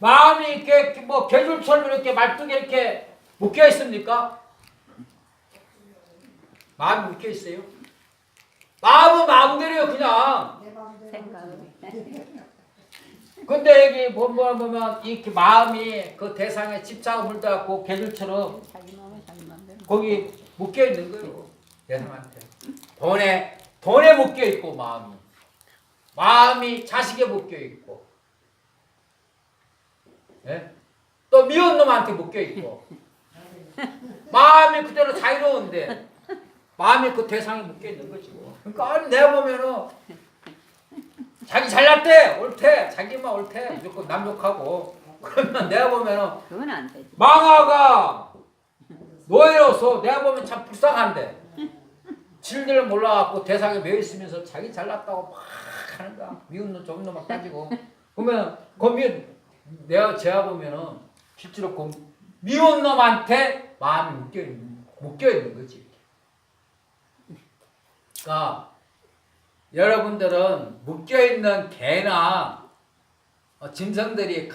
마음이 이렇게 뭐 개줄처럼 이렇게 말뚝에 이렇게 묶여 있습니까? 마음이 묶여 있어요? 마음은 마음대로요 그냥. 내 마음대로 생각을. 근데 여기 보면 이렇게 마음이 그 대상에 집착을 물어갖고 개줄처럼 자기 마음은 자기 마음대로. 거기 묶여 있는 거예요. 대상한테. 돈에 묶여 있고 마음이 자식에 묶여 있고, 예? 또 미운 놈한테 묶여 있고, 마음이 그대로 자유로운데 마음이 그 대상에 묶여 있는 거지. 그러니까 내가 보면은 자기 잘났대, 옳대, 자기만 옳대, 무조건 남 욕하고. 그러면 내가 보면은 그건 안 되지. 망아가 노예로서 내가 보면 참 불쌍한데 진리를 몰라갖고 대상에 매여 있으면서 자기 잘났다고 막 하는 거야. 미운 놈 좋은 놈 막 따지고. 그러면 내가 제가 보면은 실제로 그 미운 놈한테 마음이 묶여 있는 거지. 그러니까 여러분들은 묶여 있는 개나 짐승들이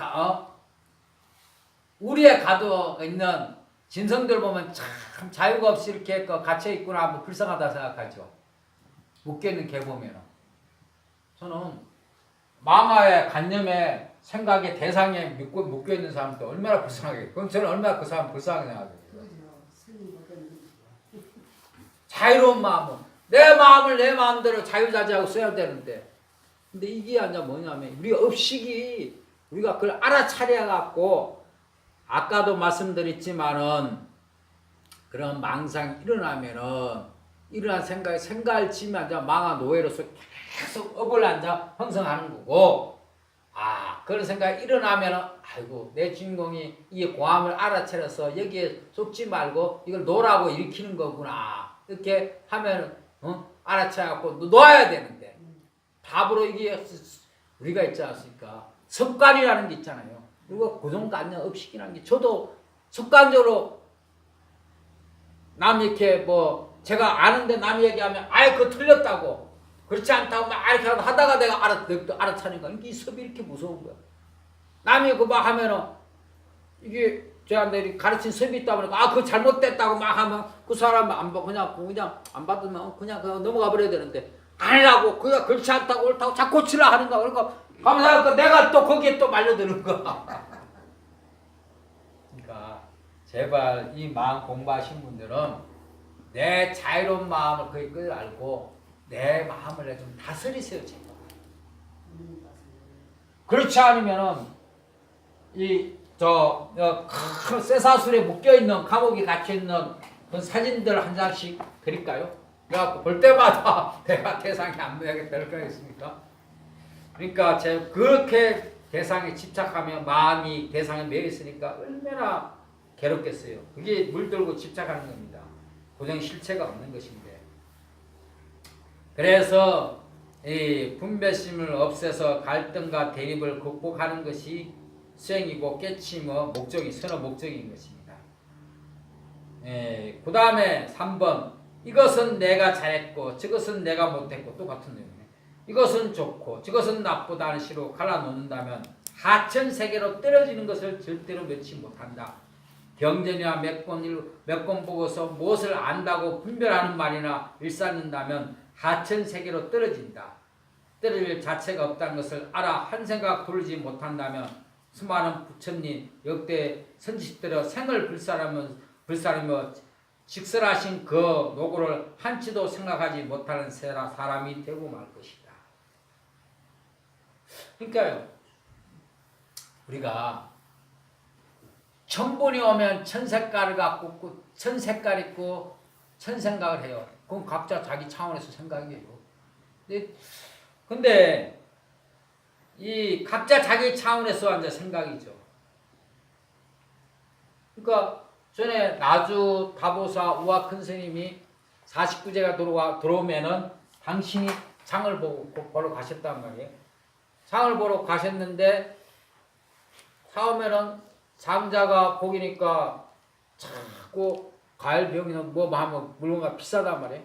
우리에 가두어 있는 짐승들 보면 참 자유가 없이 이렇게 갇혀 있구나 하면 불쌍하다 생각하죠. 묶여 있는 개 보면 저는 망아의 관념에 생각의 대상에 묶여 있는 사람도 얼마나 불쌍하게. 그럼 저는 얼마나 그 사람 불쌍하게 생각해요. 그러죠. 스님 못하는 자유로운 마음은 내 마음을 내 마음대로 자유자재하고 써야 되는데, 근데 이게 아니라 뭐냐면 우리가 업식이 우리가 그걸 알아차려 갖고 아까도 말씀드렸지만은 그런 망상이 일어나면은 일어난 생각을 지면 이제 망아 노예로서 계속 업을 앉아 형성하는 거고, 그런 생각이 일어나면은 아이고 내 주인공이 이 고함을 알아차려서 여기에 속지 말고 이걸 놓으라고 일으키는 거구나 이렇게 하면 알아차려갖고 놓아야 되는데 답으로 이게 우리가 있지 않습니까? 습관이라는 게 있잖아요. 그리고 고정관념 업식이라는 게 저도 습관적으로 남 이렇게 뭐 제가 아는데 남이 얘기하면 그거 틀렸다고 그렇지 않다고 막 이렇게 하다가 내가 알아차니까 이 섭이 이렇게 무서운 거야. 남이 그 막 하면은 이게 저한테 가르친 섭이 있다 보니까 그거 잘못됐다고 막 하면 그 사람 그냥 안 받으면 그냥 넘어가 버려야 되는데 아니라고 그가 그렇지 않다고 옳다고 자꾸 고치라 하는 거야. 그러니까 감사하니까 내가 또 거기에 또 말려드는 거야. 그러니까 제발 이 마음 공부하신 분들은 내 자유로운 마음을 거의 끄 알고 내 마음을 좀 다스리세요. 제발. 그렇지 않으면은 큰 쇠사슬에 묶여있는 감옥에 갇혀있는 그 사진들 한 장씩 그릴까요? 그래갖고 볼 때마다 내가 대상이 안 되게 거겠습니까? 그러니까 제가 그렇게 대상에 집착하면 마음이 대상에 매여 있으니까 얼마나 괴롭겠어요. 그게 물들고 집착하는 겁니다. 고정 실체가 없는 것인데. 그래서 이 분별심을 없애서 갈등과 대립을 극복하는 것이 수행이고 깨침의 목적이 선의 목적인 것입니다. 그 다음에 3번 이것은 내가 잘했고 저것은 내가 못했고 똑같은 내용이네. 이것은 좋고 저것은 나쁘다는 식으로 갈라놓는다면 하천세계로 떨어지는 것을 절대로 면치 못한다. 경전이나 몇 권 보고서 무엇을 안다고 분별하는 말이나 일삼는다면 하천세계로 떨어진다. 떨어질 자체가 없다는 것을 알아 한 생각 돌리지 못한다면 수많은 부처님 역대 선지식들의 생을 불사르며 직설하신 그 노고를 한치도 생각하지 못하는 사람이 되고 말 것이다. 그러니까요, 우리가 천분이 오면 천색깔을 갖고 천색깔 있고 천생각을 해요. 그건 각자 자기 차원에서 생각이에요. 근데 이 각자 자기 차원에서 완전 생각이죠. 그러니까 전에 나주 다보사 우화 큰 스님이 49제가 들어오면은 당신이 장을 보러 가셨단 말이에요. 장을 보러 가셨는데 처음에는 장자가 보기니까 자꾸 과일병이나 뭐 하면 물건가 비싸단 말이에요.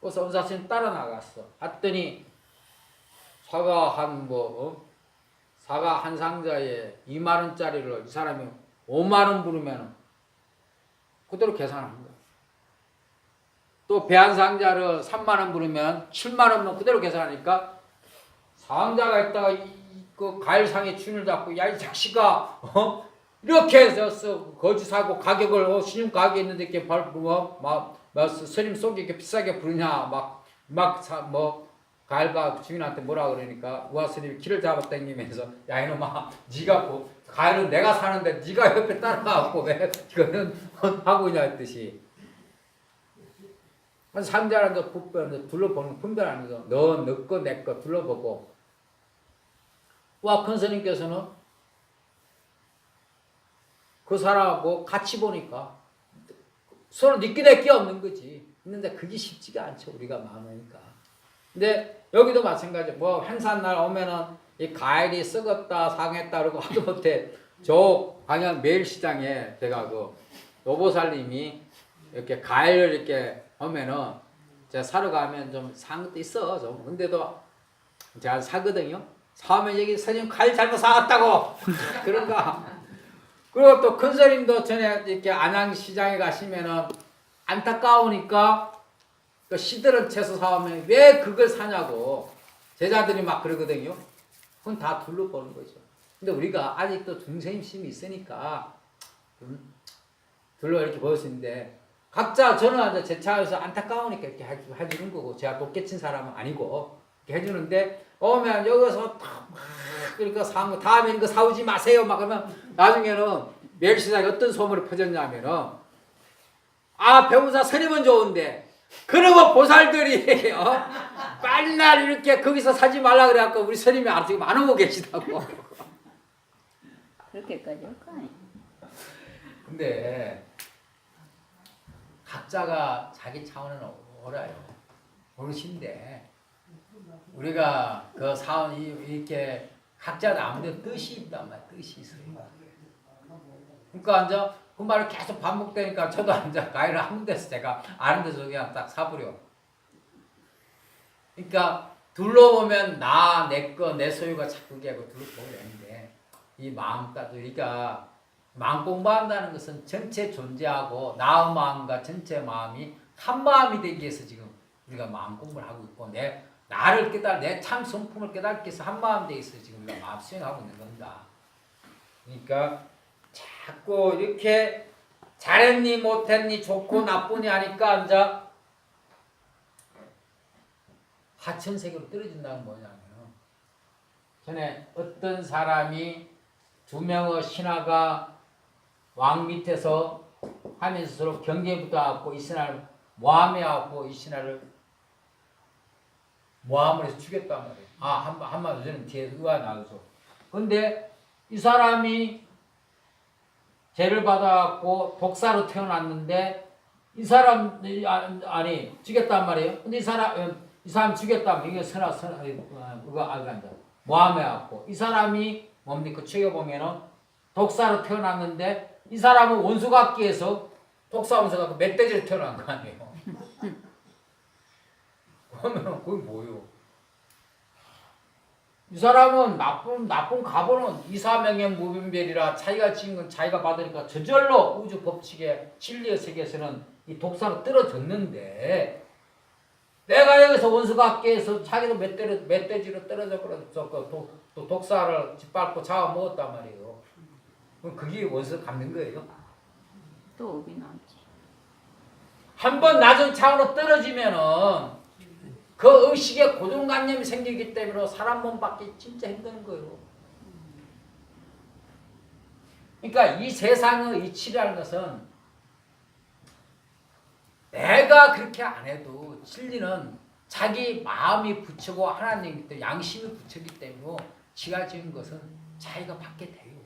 그래서 은사스님 따라 나갔어. 봤더니 사과 한 사과 한 상자에 2만 원짜리를 이 사람이 5만 원 부르면 그대로 계산하는 거야. 또 배 한 상자를 3만 원 부르면 7만 원은 그대로 계산하니까 상자가 있다가 그 과일상에 주인을 잡고 야 이 자식아 이렇게 해서 거지 사고 가격을 신용 가격에 있는데 이렇게 막 스님 속에 이렇게 비싸게 부르냐 뭐 과일가 주인한테 뭐라 그러니까 우아 스님이 키를 잡아 당기면서 야 이놈아 네가 뭐 과일은 내가 사는데 네가 옆에 따라가고 왜 이거는 하고 있냐 했듯이 한 상자라는 거 둘러보는 분별하는 거 너 거 내 거 둘러보고 우아 큰 스님께서는 그 사람하고 같이 보니까 서로 니끼 내끼 없는 거지. 있는데 그게 쉽지가 않죠. 우리가 마음이니까. 근데 여기도 마찬가지. 뭐 행사날 오면은 이 과일이 썩었다 상했다 그러고 하도 못해. 저 방향 매일시장에 제가 그 노보살님이 이렇게 과일을 이렇게 오면은 제가 사러 가면 좀 산 것도 있어. 좀 근데도 제가 사거든요. 사면 여기 스님 과일 잘못 사왔다고 그런가. 그리고 또 큰 스님도 전에 이렇게 안양시장에 가시면은 안타까우니까 그 시들은 채소 사오면 왜 그걸 사냐고 제자들이 막 그러거든요. 그건 다 둘러보는 거죠. 근데 우리가 아직도 중생심이 있으니까 둘러 이렇게 볼 수 있는데 각자 저는 이제 제 차에서 안타까우니까 이렇게 해주는 거고 제가 독개친 사람은 아니고 이렇게 해주는데 오면 여기서 막 그러니까 사고 다음에 이거 사오지 마세요 막 그러면 나중에는 매일시장에 어떤 소문이 퍼졌냐면은 아 배우사 스님은 좋은데 그러고 보살들이 빨리날 이렇게 거기서 사지 말라 그래갖고 우리 스님이 지금 안 오고 계시다고. 그렇게까지 할까? 근데 각자가 자기 차원에는 옳아요. 옳으신데 우리가 그 사원 이렇게 각자 나름대로 뜻이 있단 말이야. 뜻이 있어요. 그러니까 이제 그 말을 계속 반복되니까 저도 이제 과일을 한 군데서 제가 아는 데서 그냥 딱 사버려. 그러니까 둘러보면 나, 내 거, 내 소유가 자꾸 그게 둘러보게 되는데 이 마음까지 우리가 마음 공부한다는 것은 전체 존재하고 나의 마음과 전체 마음이 한 마음이 되기 위해서 지금 우리가 마음 공부를 하고 있고 나를 내 참 성품을 깨닫기 위해서 한 마음 되기 위해서 지금 우리가 마음 수행하고 있는 겁니다. 그러니까 자꾸 이렇게 잘했니 못했니 좋고 나쁘니 하니까 이제 하천세계로 떨어진다는 뭐냐면 전에 어떤 사람이 두 명의 신하가 왕 밑에서 하면서 서로 경쟁부터 하고 이 신하를 모함해갖고 이 신하를 모함을 해서 죽였단 말이에요. 한마디로 저는 뒤에 의화 나오죠. 근데 이 사람이 죄를 받아갖고 독사로 태어났는데 이 사람 죽였단 말이에요. 근데 이 사람 죽였다면 이게 모함해갖고 이 사람이 뭡니까? 죽여보면은 독사로 태어났는데 이 사람은 원수각기에서 독사 원수가 멧돼지로 태어난 거 아니에요. 그러면 그게 뭐예요? 이 사람은 나쁜 가보는 이사명의 무변별이라 자기가 지은 건 자기가 받으니까 저절로 우주 법칙의 진리의 세계에서는 이 독사로 떨어졌는데 내가 여기서 원수각기에서 자기도 멧돼지로 떨어져 버려서 또 독사를 짓밟고 잡아먹었단 말이에요. 그럼 그게 원수 갚는 거예요? 또 오긴 하지. 한번 낮은 차원으로 떨어지면은 그 의식에 고정관념이 생기기 때문에 사람 몸 받기 진짜 힘든 거예요. 그러니까 이 세상의 이치라는 것은 내가 그렇게 안 해도 진리는 자기 마음이 부처고 하나님 또 양심이 부처기 때문에 지가 지은 것은 자기가 받게 돼요.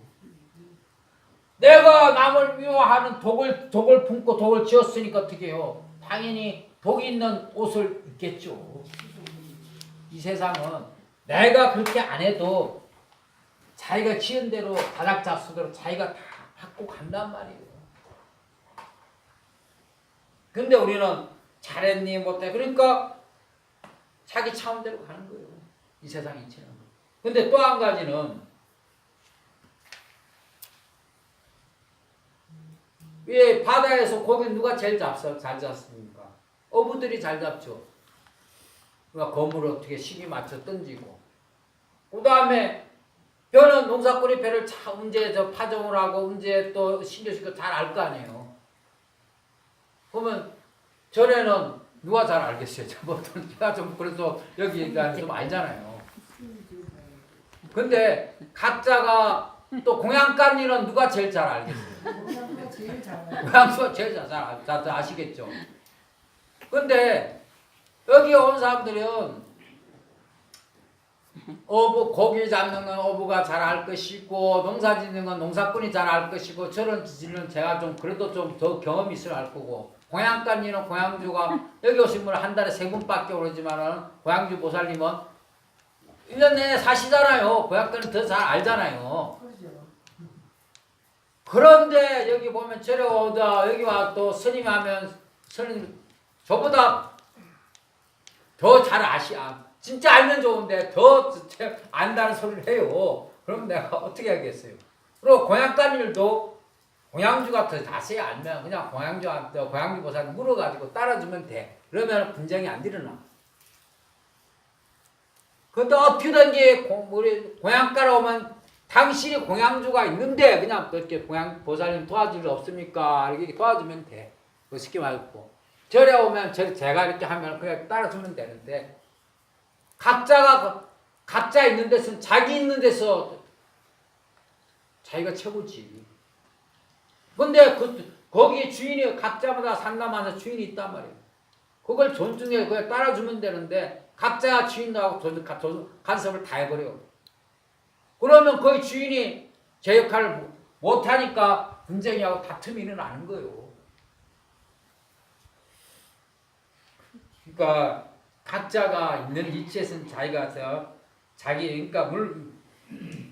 내가 남을 미워하는 독을 품고 독을 지었으니까 어떻게 해요? 당연히 독이 있는 옷을 입겠죠. 이 세상은 내가 그렇게 안 해도 자기가 지은 대로 다작자수대로 자기가 다 받고 간단 말이에요. 근데 우리는 잘했니 못해 그러니까 자기 차원대로 가는 거예요. 이 세상 이치는. 근데 또 한 가지는 이 바다에서 고기 누가 제일 잘 잡습니까? 어부들이 잘 잡죠. 그러니까 검을 어떻게 시기 맞춰 던지고. 그 다음에 벼는 농사꾼이 배를 참 언제 저 파종을 하고 언제 또 신경쓰고 잘 알 거 아니에요. 그러면 전에는 누가 잘 알겠어요. 저보다 제가 좀 그래서 여기 좀 알잖아요. 근데 각자가 또 공양간일은 누가 제일 잘 알겠어요? 고향가 제일 잘 알아요. 고양수가 제일 잘 아시겠죠. 근데 여기 온 사람들은 어부 고기 잡는 건 어부가 잘 알 것이고 농사 짓는 건 농사꾼이 잘 알 것이고 저런 짓은 제가 좀 그래도 좀 더 경험이 있어야 할 거고 공양간일은 공양주가 여기 오신 분은 한 달에 3분밖에 오르지만은 공양주 보살님은 1년 내내 사시잖아요. 고향간은 더 잘 알잖아요. 그러죠. 그런데 여기 보면 저래 오다 여기 와 또 스님이 하면 스님 저보다 더 잘 진짜 알면 좋은데 더 안다는 소리를 해요. 그럼 내가 어떻게 하겠어요? 그리고 공양간 일도 공양주가 더 자세히 알면 그냥 공양주 보살 물어가지고 따라주면 돼. 그러면 분쟁이 안 일어나. 근데 어떻게든 우리 공양가로 오면 당신이 공양주가 있는데 그냥 그렇게 공양 보살님 도와줄 일 없습니까? 이렇게 도와주면 돼. 쉽게 말고 절에 오면 제가 이렇게 하면 그냥 따라주면 되는데 각자 있는 데서는 자기 있는 데서 자기가 최고지. 근데 거기 주인이 각자마다 상담하는 주인이 있단 말이에요. 그걸 존중해 그냥 따라주면 되는데 각자 주인하고 간섭을 다 해버려. 그러면 그 주인이 제 역할을 못하니까 분쟁이하고 다툼이 일어나는 거예요. 그러니까 각자가 있는 위치에서는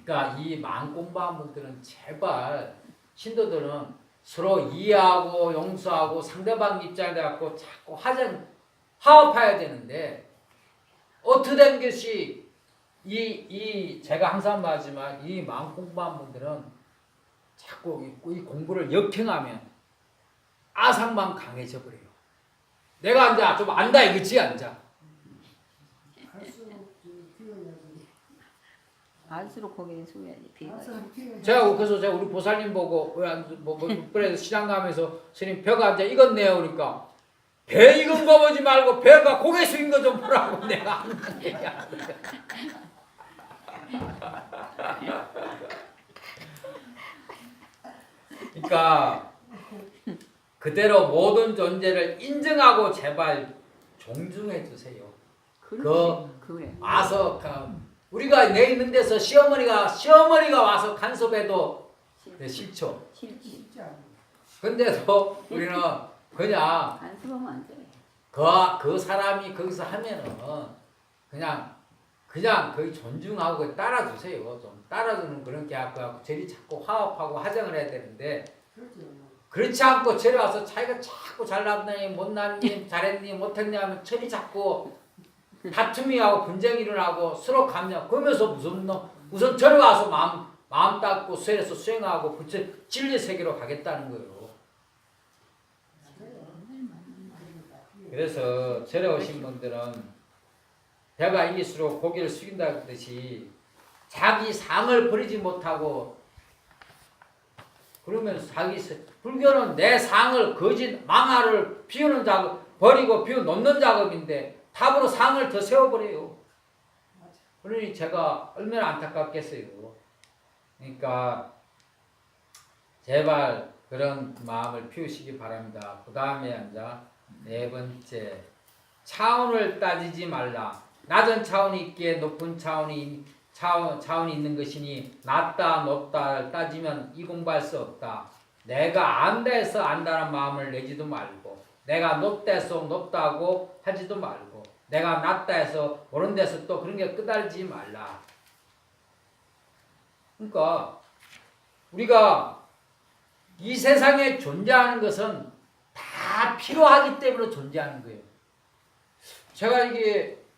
그러니까 이 마음공부한 분들은 제발 신도들은 서로 이해하고 용서하고 상대방 입장에 갖고 자꾸 화합해야 되는데 어떻게 된 것이 제가 항상 말하지만 이 마음 공부한 분들은 자꾸 이 공부를 역행하면 아상만 강해져 버려요. 내가 앉아 좀 안다 이거지 앉아. 갈수록 피워야지. 알수록 거기에 숨어야지. 비가. 갈수록 피워야지. 제가 우리 보살님 보고 그래서 시장 가면서 스님 벼가 앉아 익었네요 그러니까 배 익은 거 보지 말고 배가 고개 숙인 거 좀 보라고 내가 하는 얘기야. 그러니까 그대로 모든 존재를 인정하고 제발 존중해 주세요. 그래. 와서 우리가 내 있는 데서 시어머니가 와서 간섭해도 싫죠. 진짜. 근데도 우리는 그냥 안쓰러우면 안 돼. 그 사람이 거기서 하면은 그냥 거의 존중하고 따라주세요. 좀 따라주는 그런 게 갖고 저리 자꾸 화합하고 화정을 해야 되는데 그렇죠. 그렇지 않고 저리 와서 자기가 자꾸 잘났니 못났니 잘했니 못했니 하면 저리 자꾸 다툼이 하고 분쟁이 일어나고 서로 감정 그러면서 우선 저리 와서 마음 닦고 수행해서 수행하고 진리 세계로 가겠다는 거예요. 그래서 절에 오신 분들은 배가 이길수록 고개를 숙인다는 뜻이 자기 상을 버리지 못하고 그러면 불교는 내 상을 거짓 망아를 비우는 작업 버리고 비워놓는 작업인데 답으로 상을 더 세워버려요. 그러니 제가 얼마나 안타깝겠어요. 그러니까 제발 그런 마음을 피우시기 바랍니다. 그 다음에 앉아 네 번째 차원을 따지지 말라. 낮은 차원이 있기에 높은 차원이 있는 것이니 낮다 높다를 따지면 이 공부할 수 없다. 내가 안다 해서 안다는 마음을 내지도 말고 내가 높다 해서 높다고 하지도 말고 내가 낮다 해서 모른 데서 또 그런 게 끄달지 말라. 그러니까 우리가 이 세상에 존재하는 것은 다 필요하기 때문에 존재하는 거예요. 제가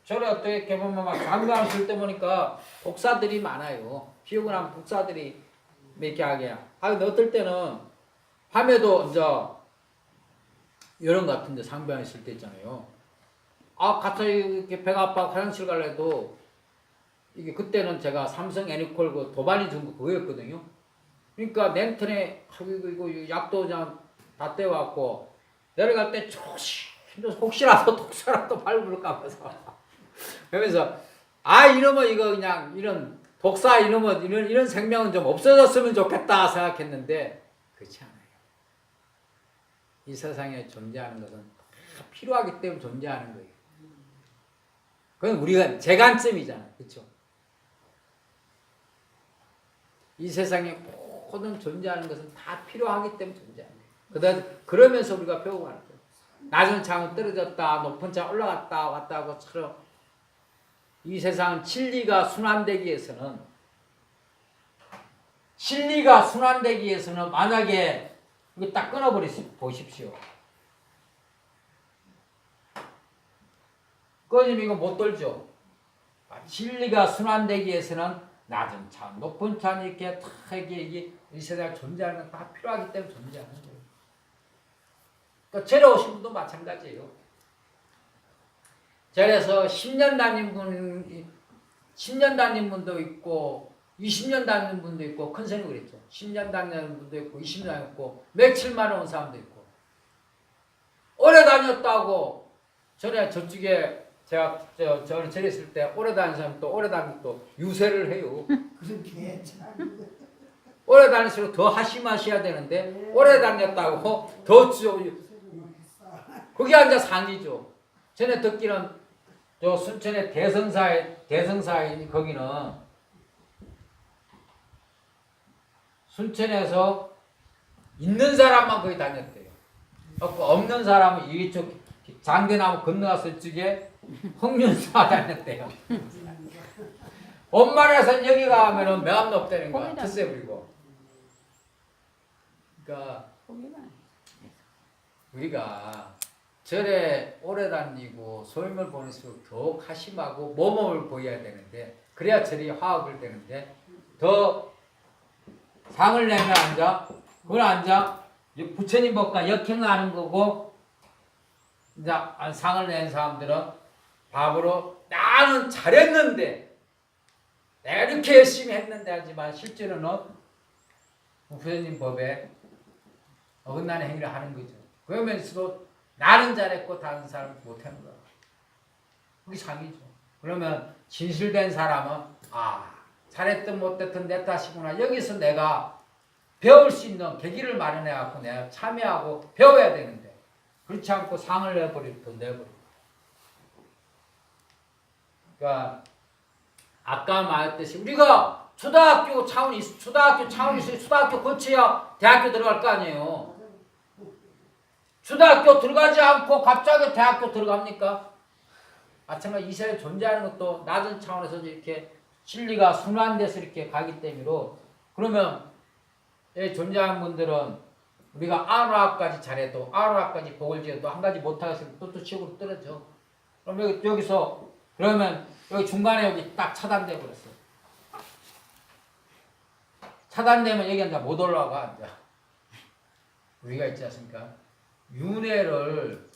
저를 어떻게 보면 막 강강을 쓸 때 보니까 복사들이 많아요. 피우고 나면 복사들이 몇 개 하게. 근데 어떨 때는 밤에도 이제 이런 것 같은데 상병 있을 때 있잖아요. 아 갑자기 이렇게 배가 아파 화장실 갈래도 이게 그때는 제가 삼성 애니콜 그 도반이 준 거 그거였거든요. 그러니까 냉턴에 이거 약도 그냥 다 떼어갖고 내려갈 때 혹시라도 독사라도 밟을까 봐서 그러면서 아 이러면 이거 그냥 이런 독사 이러면 이런 생명은 좀 없어졌으면 좋겠다 생각했는데 그렇지 않아요. 이 세상에 존재하는 것은 다 필요하기 때문에 존재하는 거예요. 그건 우리가 제 관점이잖아, 그렇죠? 이 세상에 모든 존재하는 것은 다 필요하기 때문에 존재하는 거예요. 그러면서 우리가 배워가는 거예요. 낮은 창은 떨어졌다, 높은 창 올라갔다 왔다 하고처럼 이 세상은 진리가 순환되기 위해서는 만약에 이거 딱 보십시오. 꺼지면 이거 못 돌죠. 진리가 순환되기 위해서는 낮은 창, 높은 창 이렇게 다 이게 이 세상에 존재하는 건 다 필요하기 때문에 존재하는 거예요. 또 절에 오신 분도 마찬가지예요. 절에서 10년 다닌 분도 있고 20년 다닌 분도 있고 큰 스님이 그랬죠. 10년 다니는 분도 있고 20년 다녔고 며칠만에 온 사람도 있고 오래 다녔다고 절에 저쪽에 제가 절에 있을 때 오래 다닌 사람 또 오래 다니고 또 유세를 해요. 그렇게 참. 오래 다닐수록 더 하심하셔야 되는데 오래 다녔다고 더 거기 앉아 상이죠. 전에 듣기는 저 순천의 대성사에 거기는 순천에서 있는 사람만 거기 다녔대요. 없는 사람은 이쪽 장대나무 건너가서 이쪽에 홍윤수가 다녔대요. 엄마라서 여기 가면은 명함도 없다는 거야. 터세 부리고. 그러니까 우리가 절에 오래 다니고 소임을 보낼수록 더욱 하심하고 모범을 보여야 되는데 그래야 절이 화합을 되는데 더 상을 내면 앉아 그걸 앉아 부처님 법과 역행하는 거고 이제 상을 낸 사람들은 밥으로 나는 잘했는데 내가 이렇게 열심히 했는데 하지만 실제로는 부처님 법에 어긋나는 행위를 하는 거죠. 그러면서도 나는 잘했고 다른 사람은 못하는 거야. 그게 상이죠. 그러면 진실된 사람은 잘했든 못했든 내 탓이구나. 여기서 내가 배울 수 있는 계기를 마련해갖고 내가 참여하고 배워야 되는데 그렇지 않고 상을 내버리고 그러니까 아까 말했듯이 우리가 초등학교 차원이 있어요. 초등학교 거쳐야 대학교 들어갈 거 아니에요. 초등학교 들어가지 않고 갑자기 대학교 들어갑니까? 마찬가지 이 세상에 존재하는 것도 낮은 차원에서 이렇게 진리가 순환돼서 이렇게 가기 때문이로 그러면 존재하는 분들은 우리가 아로하까지 잘해도 아로하까지 복을 지어도 한 가지 못하겠으면 또 지옥으로 떨어져. 그럼 여기서 그러면 여기 중간에 여기 딱 차단돼 버렸어. 차단되면 여기 앉아 못 올라가 앉아. 우리가 있지 않습니까? 윤회는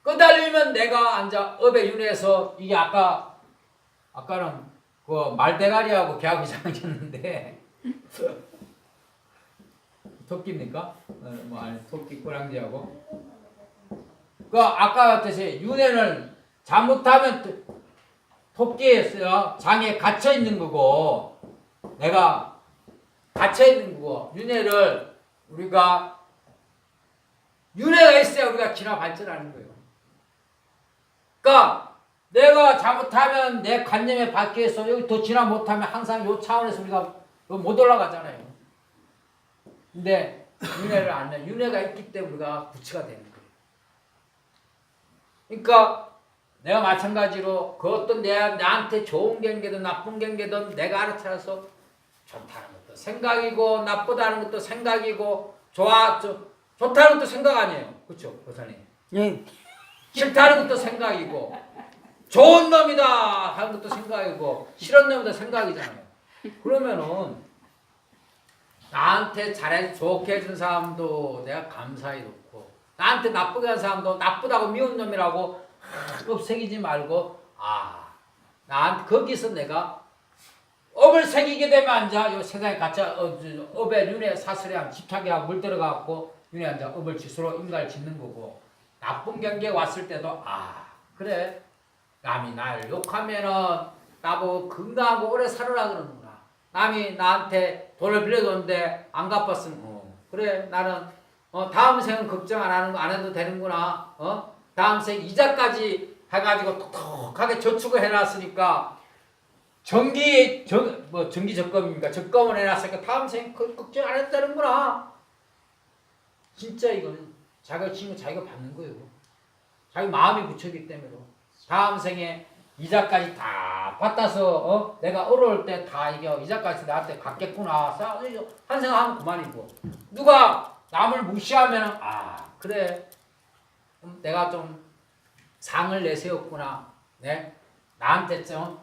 끄달리면 내가 앉아 업의 윤회에서 이게 아까는 그 말대가리하고 개하고 이상해졌는데 토끼입니까? 아니 토끼 꼬랑지하고 그 아까 같듯이 윤회는 잘못하면 토끼에서 장에 갇혀 있는 거고 내가 갇혀 있는 거고 윤회를 우리가 윤회가 있어야 우리가 진화 발전하는 거예요. 그러니까 내가 잘못하면 내 관념에 박혀서 여기 더 진화 못하면 항상 이 차원에서 우리가 못 올라가잖아요. 근데 윤회를 안 해. 윤회가 있기 때문에 우리가 부처가 되는 거예요. 그러니까 내가 마찬가지로 그 어떤 나한테 좋은 경계든 나쁜 경계든 내가 알아차려서 좋다는 것도 생각이고 나쁘다는 것도 생각이고 좋다는 것도 생각 아니에요. 그렇죠? 보사님? 네. 싫다는 것도 생각이고 좋은 놈이다 하는 것도 생각이고 싫은 놈이다 생각이잖아요. 그러면은 나한테 잘해 좋게 해준 사람도 내가 감사히 놓고 나한테 나쁘게 한 사람도 나쁘다고 미운 놈이라고 업새기지 말고 나한테 거기서 내가 업을 새기게 되면 앉아 요 세상에 갇혀 업에 윤회 사슬에 한 집착이 하고 물 들어가고 윤회 앉아 업을 짓으로 인가를 짓는 거고 나쁜 경계에 왔을 때도 그래 남이 날 욕하면은 나보고 건강하고 오래 살으라 그러는구나. 남이 나한테 돈을 빌려줬는데 안 갚았으면 그래 나는 다음 생은 걱정 안 해도 되는구나. 다음 생 이자까지 해가지고 톡톡하게 저축을 해놨으니까 정기 적금입니까? 적금을 해놨으니까 다음 생 걱정 안 해도 되는구나. 진짜 이거는 자기가 지은 거 자기가 받는 거예요. 자기 마음이 붙였기 때문에 다음 생에 이자까지 다 받아서 내가 어려울 때 다 이게 이자까지 나한테 갚겠구나. 한 생각하면 그만이고 누가 남을 무시하면 그래 내가 좀 상을 내세웠구나. 네? 나한테 좀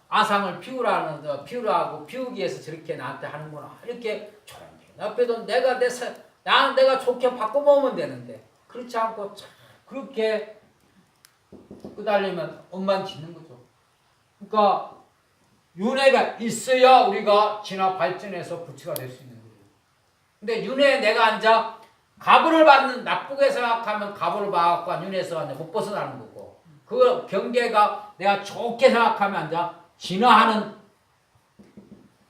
아상을 피우라고 피우기 위해서 저렇게 나한테 하는구나. 이렇게 옆에도 내가 좋게 바꿔보면 되는데 그렇지 않고 그렇게 끄달리면 엄만 짓는 거죠. 그러니까 윤회가 있어야 우리가 진화 발전해서 부처가 될 수 있는 거예요. 근데 윤회에 내가 앉아 가부를 받는 나쁘게 생각하면 가부를 받고 윤회에서 못 벗어나는 거고 그 경계가 내가 좋게 생각하면 앉아 진화하는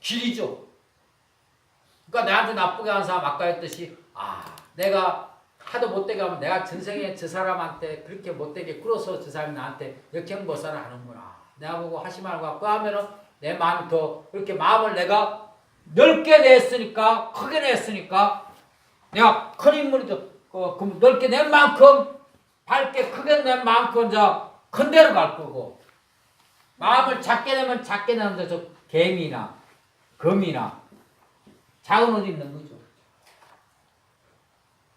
길이죠. 그러니까 나한테 나쁘게 하는 사람 아까 했듯이 내가 하도 못되게 하면 내가 전생에 저 사람한테 그렇게 못되게 굴어서 저 사람이 나한테 역행보살을 하는구나. 내가 보고 하지 말고 갖고 하면은 내 마음이 더 그렇게 마음을 내가 넓게 냈으니까 크게 냈으니까 내가 큰 인물이죠. 넓게 낸 만큼 밝게 크게 낸 만큼 이제 큰 데로 갈 거고 마음을 작게 내면 작게 내는 저 개미나 금이나 작은 옷 입는 거죠.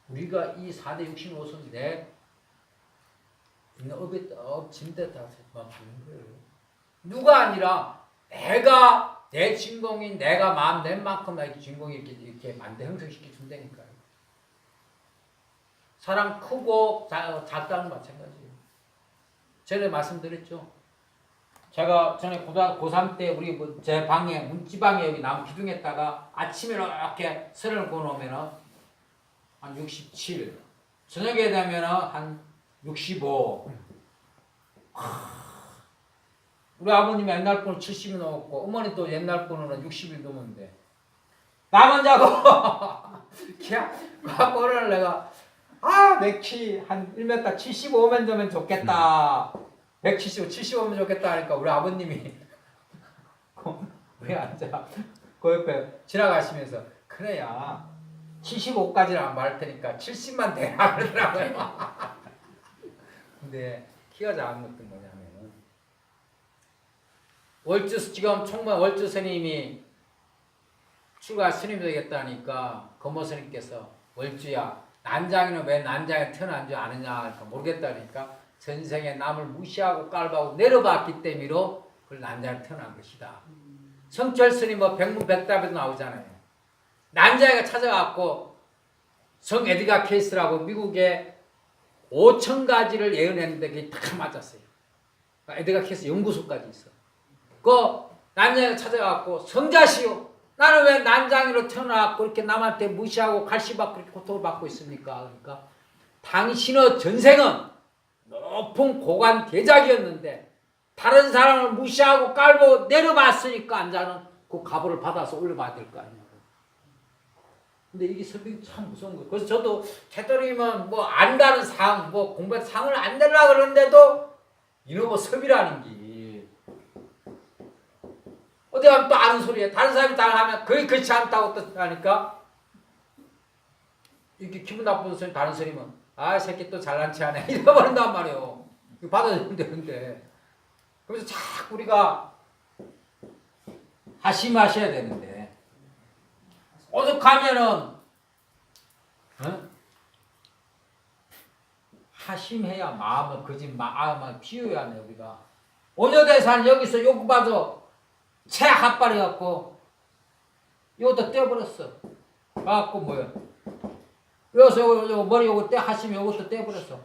우리가 이 4대 65선 내 업 진대 다 보는 거예요. 누가 아니라 내가 내 진공이 내가 마음 낸 만큼 내 진공이 이렇게 만들 형성시켜 준다니까요. 사람 크고 작다는 마찬가지예요. 전에 말씀드렸죠. 제가 전에 고등학교 고3 때 우리 제 방에 문지방에 여기 나무 기둥에다가 아침에 이렇게 선을 그어놓으면은 한 67, 저녁에 되면은 한 65. 우리 아버님이 옛날 거는 70이 넘었고 어머니도 옛날 거는 60이 넘었는데 나만 자고 그거를 내가 내 키 한 1m 75면 되면 좋겠다. 175, 75면 좋겠다 하니까 우리 아버님이 왜 앉아? 그 옆에 지나가시면서 그래야 75까지는 안 말할 테니까 70만 되라 그러더라고요. 근데 키가 작은 것도 뭐냐면 지금 총무원 월주 스님이 출가 스님 되겠다니까 거모 스님께서 월주야 난장이는 왜 난장에 태어난 줄 아느냐 하니까 모르겠다니까 전생에 남을 무시하고 깔보고 내려봤기 때문에 그걸 난장에 태어난 것이다. 성철 스님 백문백답에도 나오잖아요. 난장이가 찾아갖고 성 에드가 케이스라고 미국에 5,000가지를 예언했는데 그게 다 맞았어요. 에드가 케이스 연구소까지 있어. 그 난장이가 찾아갖고 성자시오. 나는 왜 난장이로 태어나갖고 이렇게 남한테 무시하고 갈시받고 이렇게 고통을 받고 있습니까? 그러니까 당신의 전생은 높은 고관 대작이었는데 다른 사람을 무시하고 깔고 내려봤으니까 앉아는 그 가보를 받아서 올려봐야 될 거 아니에요. 근데 이게 설명이 참 무서운 거예요. 그래서 저도 개떨이면 안다는 상, 공부해서 상을 안 내려고 그러는데도 이놈의 섭이라는 게 어디 가면 또 아는 소리에 다른 사람이 다 하면 그게 그렇지 않다고 또 하니까 이렇게 기분 나쁜 소리 다른 소리면 새끼 또 잘난 체 하네 이러버린단 말이에요. 이거 받아들이면 되는데 그래서 자꾸 우리가 하심하셔야 되는데 오죽하면은 하심해야 마음을 마음을 비워야 하네. 우리가 오녀대산 여기서 요구받아 채 핫발이 갖고 이것도 떼버렸어. 갖고 뭐야? 그래서 요 머리 요거 떼 하시면 요것도 떼버렸어.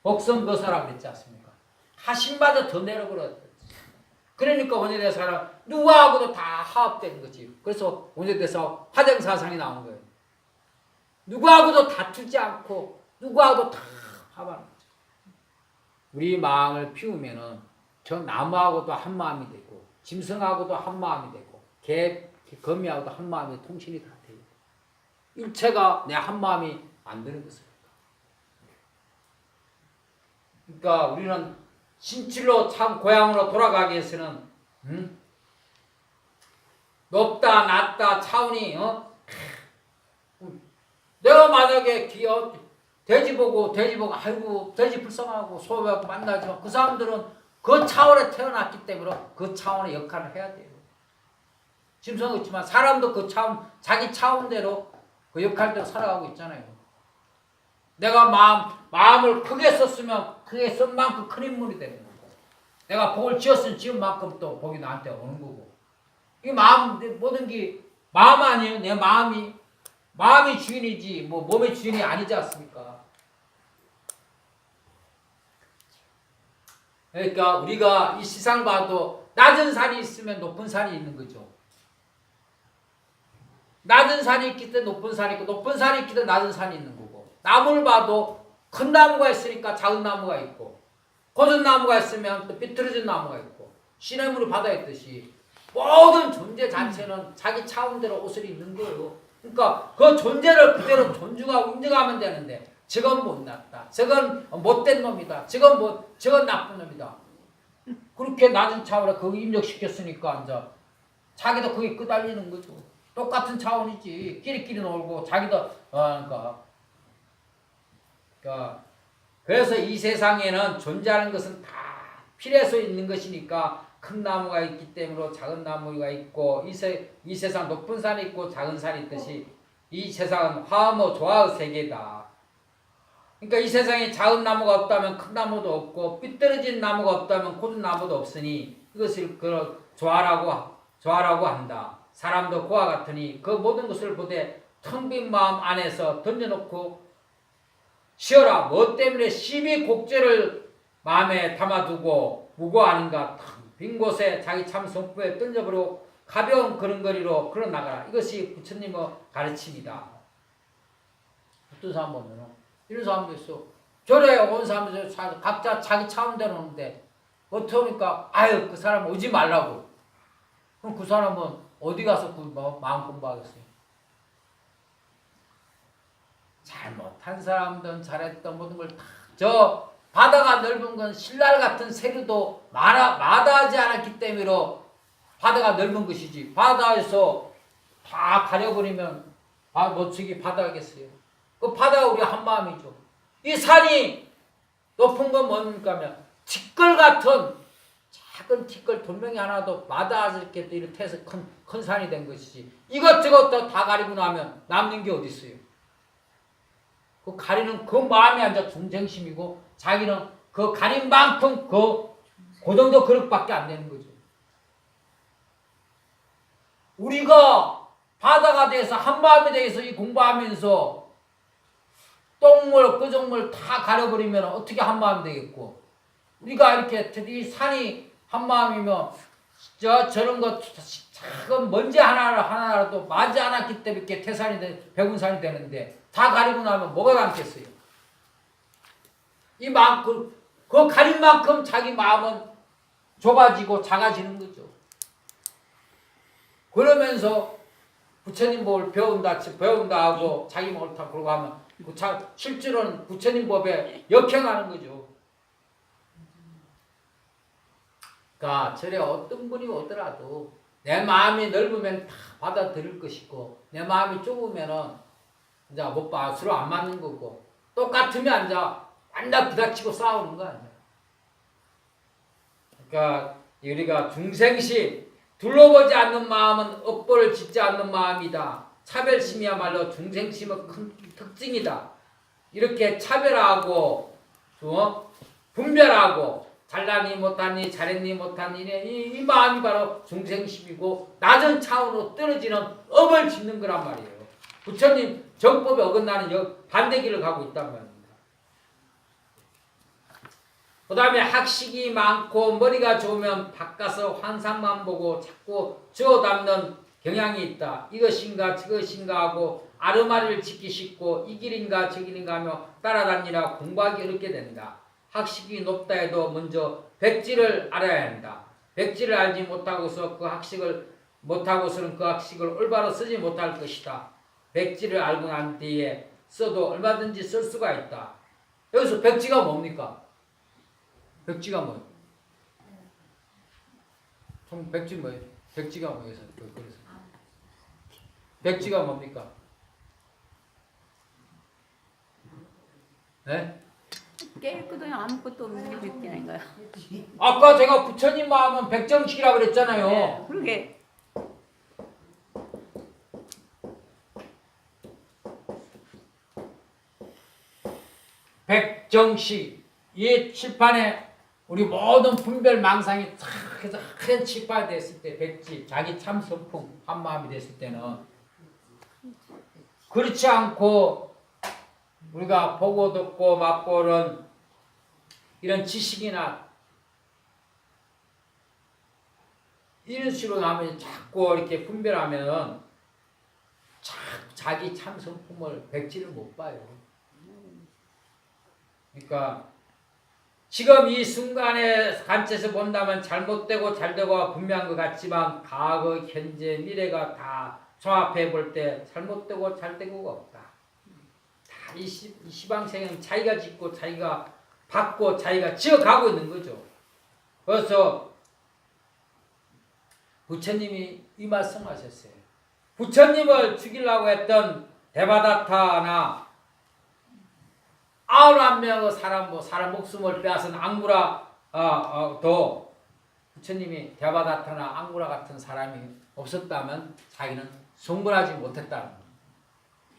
복성거사라고 그랬지 않습니까? 하심마다 더 내려버렸어. 그러니까 원효대사는 누구하고도 다 화합된 거지. 그래서 원효대사 화정사상이 나온 거예요. 누구하고도 다투지 않고 누구하고도 다 화합하는 거죠. 우리 마음을 피우면은 저 나무하고도 한 마음이 되고 짐승하고도 한 마음이 되고 거미하고도 한 마음이 통신이 다 돼요. 일체가 내 한 마음이 안 되는 것입니다. 그러니까 우리는 진실로 참 고향으로 돌아가기 위해서는 높다 낮다 차원이 내가 만약에 돼지 보고 아이고 돼지 불쌍하고 소외하고 만나지만 그 사람들은 그 차원에 태어났기 때문에 그 차원의 역할을 해야 돼요. 짐승은 있지만 사람도 그 차원 자기 차원대로 그 역할대로 살아가고 있잖아요. 내가 마음을 크게 썼으면 크게 쓴 만큼 큰 인물이 되는 거고 내가 복을 지었으면 지은 만큼 또 복이 나한테 오는 거고 이 마음 모든 게 마음 아니에요. 내 마음이 주인이지 뭐 몸의 주인이 아니지 않습니까? 그러니까 우리가 이 세상을 봐도 낮은 산이 있으면 높은 산이 있는 거죠. 낮은 산이 있기 때문에 높은 산이 있고 높은 산이 있기 때문에 낮은 산이 있는 거고 나무를 봐도 큰 나무가 있으니까 작은 나무가 있고 고전 나무가 있으면 또 비틀어진 나무가 있고 시냇물이 바다에 있듯이 모든 존재 자체는 자기 차원대로 옷을 입는 거예요. 그러니까 그 존재를 그대로 존중하고 인정하면 되는데 저건 못났다. 저건 못된 놈이다. 저건 나쁜 놈이다. 그렇게 낮은 차원에 그거 입력시켰으니까 이제 자기도 거기 끄달리는 거죠. 똑같은 차원이지. 끼리끼리 놀고 자기도 그러니까 그래서 이 세상에는 존재하는 것은 다 필요해서 있는 것이니까 큰 나무가 있기 때문에 작은 나무가 있고 이 세상 높은 산이 있고 작은 산이 있듯이 이 세상은 화음어 조화의 세계다. 그러니까 이 세상에 작은 나무가 없다면 큰 나무도 없고 삐뚤어진 나무가 없다면 고든 나무도 없으니 이것을 조화라고 한다. 사람도 그와 같으니 그 모든 것을 보되 텅 빈 마음 안에서 던져놓고 쉬어라. 뭐 때문에 시비 곡절을 마음에 담아두고 무고하는가. 텅 빈 곳에 자기 참 성품에 던져버리고 가벼운 걸음걸이로 걸어나가라. 이것이 부처님의 가르침이다. 어떤 사람 보면 이런 사람도 있어. 절에 온 사람들 각자 자기 차원대로 오는데 어떻게 하니까 아유 그 사람 오지 말라고. 그럼 그 사람은 어디 가서 마음 공부하겠어요? 잘못한 사람든 잘했던 모든 걸 다 저 바다가 넓은 건 신랄 같은 세류도 마다하지 않았기 때문에 바다가 넓은 것이지 바다에서 다 가려버리면 어떻게 바다겠어요? 그 바다가 우리 한 마음이죠. 이 산이 높은 건 뭡니까 하면 티끌 같은 작은 티끌 돌멩이 하나도 마다하게 이렇게 해서 큰 산이 된 것이지 이것저것 다 가리고 나면 남는 게 어디 있어요? 그 가리는 그 마음이 앉아 중생심이고 자기는 그 가린 만큼 그 정도 그릇밖에 안 되는 거죠. 우리가 바다가 돼서 한 마음이 돼서 이 공부하면서 똥물 끄적물 다 가려버리면 어떻게 한 마음이 되겠고 우리가 이렇게 이 산이 한 마음이면 저런 거 작은 먼지 하나라도 맞지 않았기 때문에 이렇게 백운산이 되는데 다 가리고 나면 뭐가 남겠어요? 그 가린 만큼 자기 마음은 좁아지고 작아지는 거죠. 그러면서 부처님 법을 배운다 하고 자기 옳다 그러고 하면 실제로는 부처님 법에 역행하는 거죠. 그러니까 절에 어떤 분이 오더라도 내 마음이 넓으면 다 받아들일 것이고 내 마음이 좁으면은 이제 서로 안 맞는 거고 똑같으면 이제 완전 부닥치고 싸우는 거 아니야. 그러니까 우리가 중생심 둘러보지 않는 마음은 업보를 짓지 않는 마음이다. 차별심이야말로 중생심의 큰 특징이다. 이렇게 차별하고 분별하고 잘나니 못하니 잘했니 못하니 이 마음이 바로 중생심이고 낮은 차원으로 떨어지는 업을 짓는 거란 말이에요. 부처님 정법에 어긋나는 반대길을 가고 있단 말입니다. 그 다음에 학식이 많고 머리가 좋으면 바꿔서 환상만 보고 자꾸 주워 담는 경향이 있다. 이것인가 저것인가 하고 아르마리를 짓기 쉽고 이 길인가 저 길인가 하며 따라다니라 공부하기 어렵게 된다. 학식이 높다 해도 먼저 백지를 알아야 한다. 백지를 알지 못하고서 그 학식을 못하고서는 그 학식을 올바로 쓰지 못할 것이다. 백지를 알고 난 뒤에 써도 얼마든지 쓸 수가 있다. 여기서 백지가 뭡니까? 백지가 뭐예요? 백지 뭐예요? 백지가 뭐예요? 그래서 백지가 뭡니까? 네? 깨끗하니 아무것도 없는 게 백지 아닌가요? 아까 제가 부처님 마음은 백정식이라고 그랬잖아요. 네, 그러게. 백정식. 이 칠판에 우리 모든 분별 망상이 탁 해서 큰 칠판이 됐을 때 백지, 자기 참 성품 한 마음이 됐을 때는 그렇지 않고 우리가 보고 듣고 맛보는 이런 지식이나 이런 식으로 하면 자꾸 이렇게 분별하면 자기 참 성품을 백지를 못 봐요. 그러니까 지금 이 순간에 관점에서 본다면 잘못되고 잘되고가 분명한 것 같지만 과거, 현재, 미래가 다 종합해 볼 때 잘못되고 잘되고가 없다. 다 이 시방생은 자기가 짓고 자기가 받고 자기가 지어가고 있는 거죠. 그래서 부처님이 이 말씀하셨어요. 부처님을 죽이려고 했던 데바다타나 91명의 사람 목숨을 빼앗은 앙구라도 부처님이 데바다타나 앙구라 같은 사람이 없었다면 자기는 성불하지 못했다는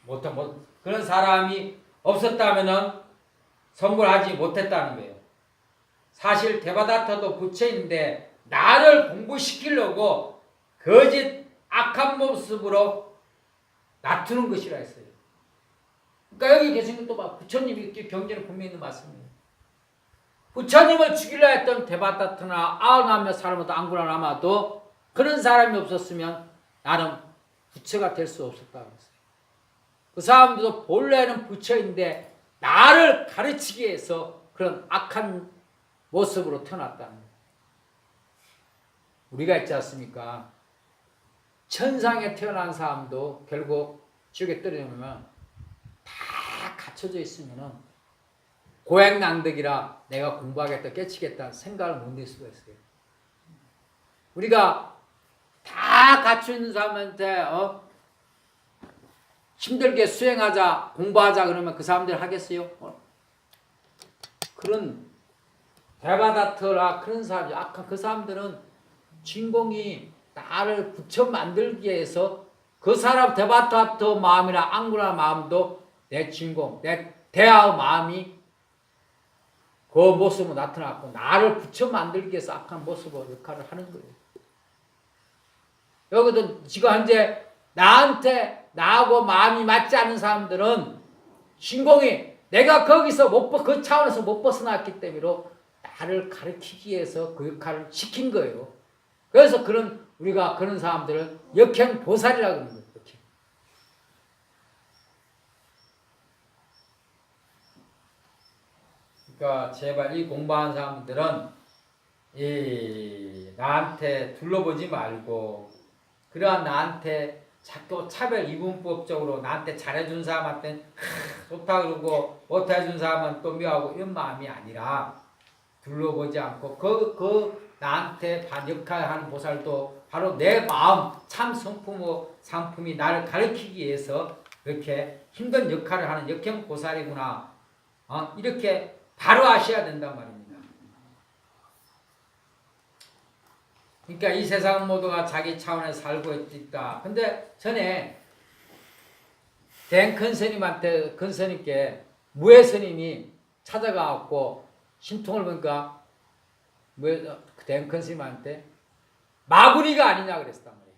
거예요. 그런 사람이 없었다면 성불하지 못했다는 거예요. 사실 데바다타도 부처인데 나를 공부시키려고 거짓 악한 모습으로 나투는 것이라 했어요. 그러니까 여기 계신 것도 봐. 부처님이 경전에 분명히 있는 말씀이에요. 부처님을 죽이려 했던 데바다타나 91명 사람도 앙구라 라마도 그런 사람이 없었으면 나는 부처가 될 수 없었다고 했어요. 그 사람들도 본래는 부처인데 나를 가르치기 위해서 그런 악한 모습으로 태어났다는 거예요. 우리가 있지 않습니까? 천상에 태어난 사람도 결국 지옥에 떨어지면 다 갖춰져 있으면은 고행낭득이라 내가 공부하겠다 깨치겠다 생각을 못 낼 수가 있어요. 우리가 다 갖춰 있는 사람한테 힘들게 수행하자 공부하자 그러면 그 사람들 하겠어요? 그런 데바다트라 그런 사람이 악한 그 사람들은 주인공이 나를 부처 만들기 위해서 그 사람 데바다트 마음이나 앙구라 마음도 내 주인공 내 대하의 마음이 그 모습으로 나타났고 나를 부처 만들기 위해서 악한 모습으로 역할을 하는 거예요. 여기도 지금 현재 나하고 마음이 맞지 않는 사람들은 주인공이 내가 거기서 그 차원에서 못 벗어났기 때문에 나를 가르치기 위해서 그 역할을 시킨 거예요. 그래서 우리가 그런 사람들을 역행보살이라고 하는 거예요. 그러니까 제발 이 공부한 사람들은 나한테 둘러보지 말고 그러한 나한테 자꾸 차별 이분법적으로 나한테 잘해준 사람한테 좋다 그러고 못해준 사람은 또 미워하고 이런 마음이 아니라 둘러보지 않고 그 나한테 역할하는 보살도 바로 내 마음 참 상품이 나를 가르치기 위해서 그렇게 힘든 역할을 하는 역행 보살이구나. 이렇게 바로 아셔야 된단 말입니다. 그러니까 이 세상 모두가 자기 차원에서 살고 있다. 근데 전에 된 큰스님께 무예 스님이 찾아가갖고 신통을 보니까 댕큰 스님한테 마구니가 아니냐 그랬단 말이에요.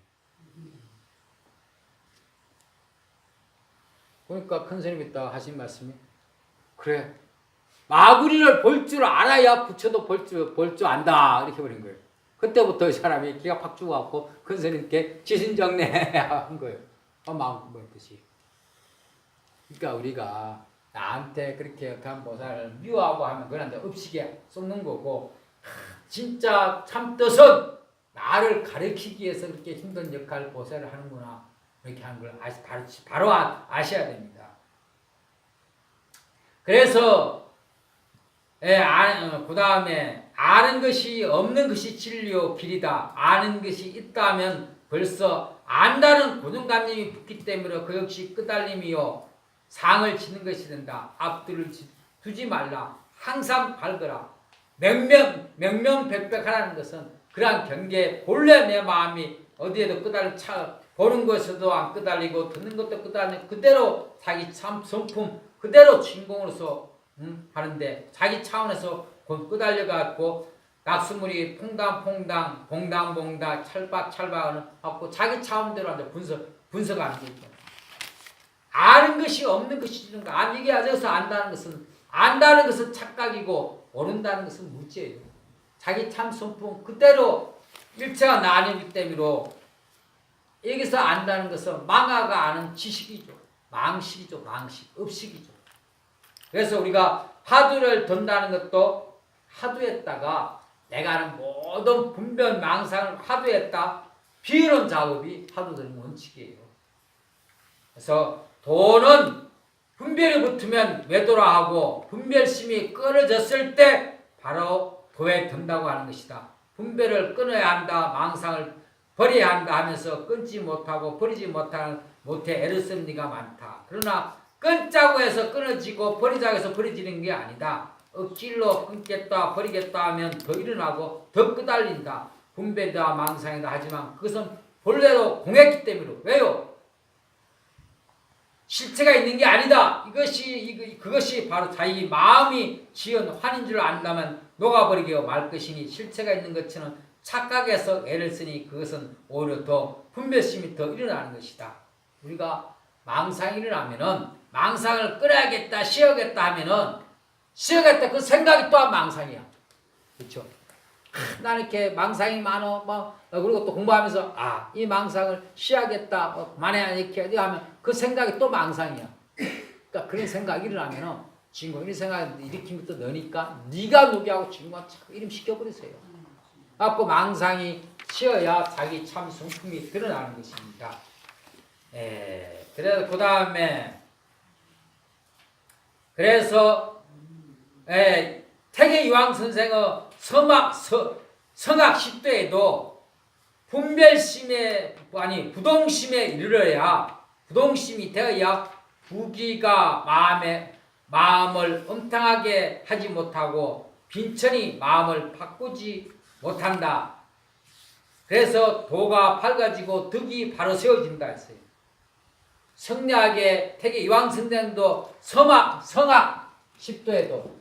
그러니까 큰 스님이 딱 하신 말씀이 그래 마구니를 볼 줄 알아야 부처도 볼 줄 안다 이렇게 버린 거예요. 그때부터 이 사람이 기가 팍 죽어갖고 큰 스님께 지신정례 한 거예요. 마음 뭐 뜻이. 그러니까 우리가 나한테 그렇게 간 보살을 미워하고 하면 그런데 업식에 쏟는 거고 진짜 참 뜻은 나를 가르치기 위해서 그렇게 힘든 역할 보살을 하는구나 이렇게 하는 걸 바로 아셔야 됩니다. 그래서 그 다음에 아는 것이 없는 것이 진리요 길이다. 아는 것이 있다면 벌써 안다는 고정관념이 붙기 때문에 그 역시 끄달림이요 상을 치는 것이 된다. 앞뒤를 두지 말라. 항상 밝으라. 명명백백하라는 것은 그러한 경계에 본래 내 마음이 어디에도 보는 것에도 안 끄달리고 듣는 것도 끄달리고 그대로 자기 참 성품 그대로 주인공으로서 하는데 자기 차원에서 끄달려갖고 낙수물이 퐁당퐁당 봉당봉당 찰박찰박하는 하고 자기 차원대로 이제 분석하는 게 있죠. 아는 것이 없는 것이 지는가. 이게 아저서 안다는 것은 착각이고 모른다는 것은 무지예요. 자기 참 성품 그대로 일체가 나뉘기 때문에 여기서 안다는 것은 망아가 아는 지식이죠. 망식이죠. 업식이죠. 그래서 우리가 화두를 든다는 것도 화두했다가 내가 하는 모든 분별 망상을 화두했다. 비우는 작업이 화두 드는 원칙이에요. 그래서 도는 분별이 붙으면 외도라 하고 분별심이 끊어졌을 때 바로 도에 든다고 하는 것이다. 분별을 끊어야 한다. 망상을 버려야 한다 하면서 끊지 못하고 버리지 못해 애를 쓰는 이가 많다. 그러나 끊자고 해서 끊어지고 버리자고 해서 버려지는 게 아니다. 억지로 끊겠다 버리겠다 하면 더 일어나고 더 끄달린다. 분별이다 망상이다 하지만 그것은 본래로 공했기 때문에 왜요? 실체가 있는 게 아니다. 그것이 바로 자기 마음이 지은 환인 줄 안다면 녹아버리게 말 것이니 실체가 있는 것처럼 착각해서 애를 쓰니 그것은 오히려 더 분별심이 더 일어나는 것이다. 우리가 망상이 일어나면은 망상을 끊어야겠다, 쉬어야겠다 하면은 쉬어야겠다 그 생각이 또한 망상이야. 그렇죠? 나는 이렇게 망상이 많어, 그리고 또 공부하면서 이 망상을 쉬어야겠다, 만회야 이렇게 하면 그 생각이 또 망상이야. 그러니까 그런 생각이 일어나면은 주인공 이런 생각을 일으킨 것도 너니까 네가 누구하고 주인공 자꾸 이름 시켜버리세요. 갖고 망상이 쉬어야 자기 참 성품이 드러나는 것입니다. 그래서 그 다음에 태계이황 선생의 성악 10도에도 부동심에 이르러야 부동심이 되어야 부기가 마음을 엄탕하게 하지 못하고 빈천히 마음을 바꾸지 못한다. 그래서 도가 밝아지고 덕이 바로 세워진다 했어요. 성리학의 태계 이황 선생도 성악 10도에도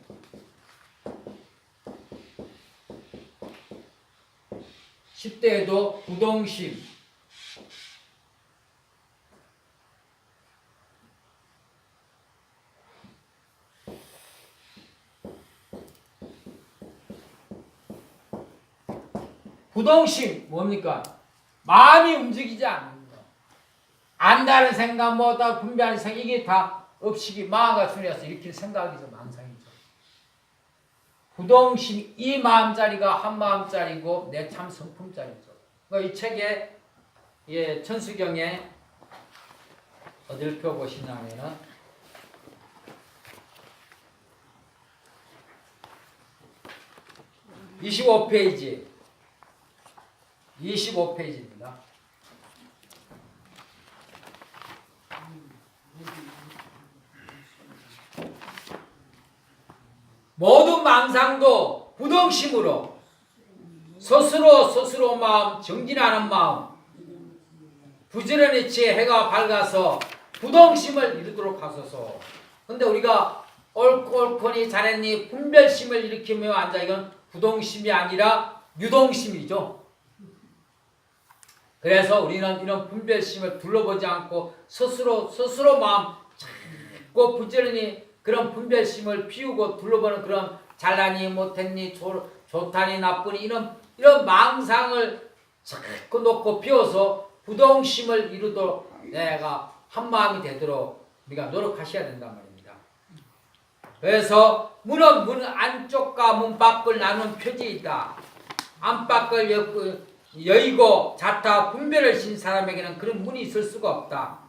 부동심 뭡니까? 마음이 움직이지 않는 거. 안다는 생각, 뭐다 분별하는 생각 이게 다 업식이 마음과 순리에서 일으킬 생각이죠. 망상이죠. 부동심 이 마음자리가 한 마음자리고 내 참 성품자리죠. 이 책에 천수경에 어딜 펴보시냐면은 25페이지입니다. 모든 망상도 부동심으로 스스로 마음 정진하는 마음 부지런히 지혜 해가 밝아서 부동심을 이루도록 하소서. 근데 우리가 옳거니 잘했니 분별심을 일으키며 앉아 이건 부동심이 아니라 유동심이죠. 그래서 우리는 이런 분별심을 둘러보지 않고 스스로 마음 자꾸 부지런히 그런 분별심을 피우고 둘러보는 그런 잘나니 못했니 좋다니 나쁘니 이런 망상을 자꾸 놓고 비워서 부동심을 이루도록 내가 한 마음이 되도록 우리가 노력하셔야 된단 말입니다. 그래서 문은 문 안쪽과 문 밖을 나눈 표지이다. 안팎을 여의고 자타 분별을 신 사람에게는 그런 문이 있을 수가 없다.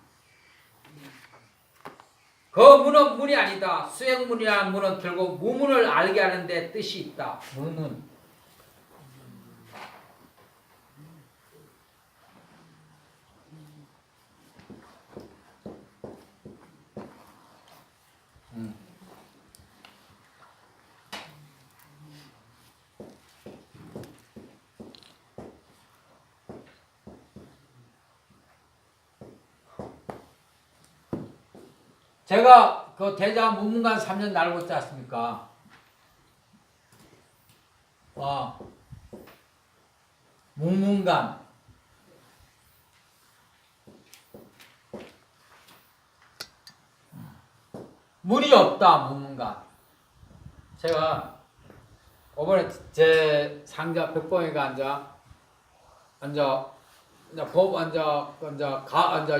그 문은 문이 아니다. 수행문이라는 문은 결국 무문을 알게 하는 데 뜻이 있다. 무문. 제가 그 대장 문문관 3년 날고 있지 않습니까? 문문관. 문이 없다, 문문관. 제가 이번에 제 상자 백봉이가 앉아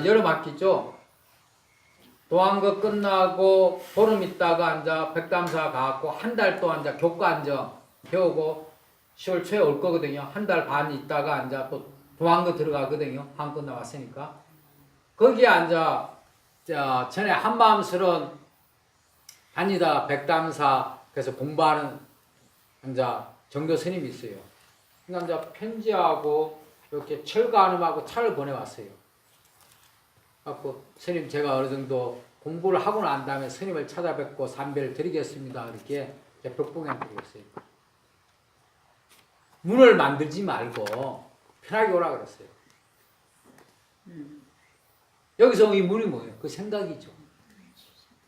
여름 학기죠. 도안거 끝나고 보름 있다가 백담사 가고 한 달 또 교과 배우고 10월 초에 올 거거든요. 한 달 반 있다가 또 도안거 들어가거든요. 한 끝나왔으니까. 거기에 전에 한마음스러운 다니다 백담사 그래서 공부하는 정교 스님이 있어요. 그러니까 편지하고 이렇게 철가안음하고 차를 보내왔어요. 갖고 스님 제가 어느 정도 공부를 하고 난 다음에 스님을 찾아뵙고 삼배를 드리겠습니다. 이렇게 벽봉에 드렸어요. 문을 만들지 말고 편하게 오라 그랬어요. 여기서 이 문이 뭐예요? 그 생각이죠.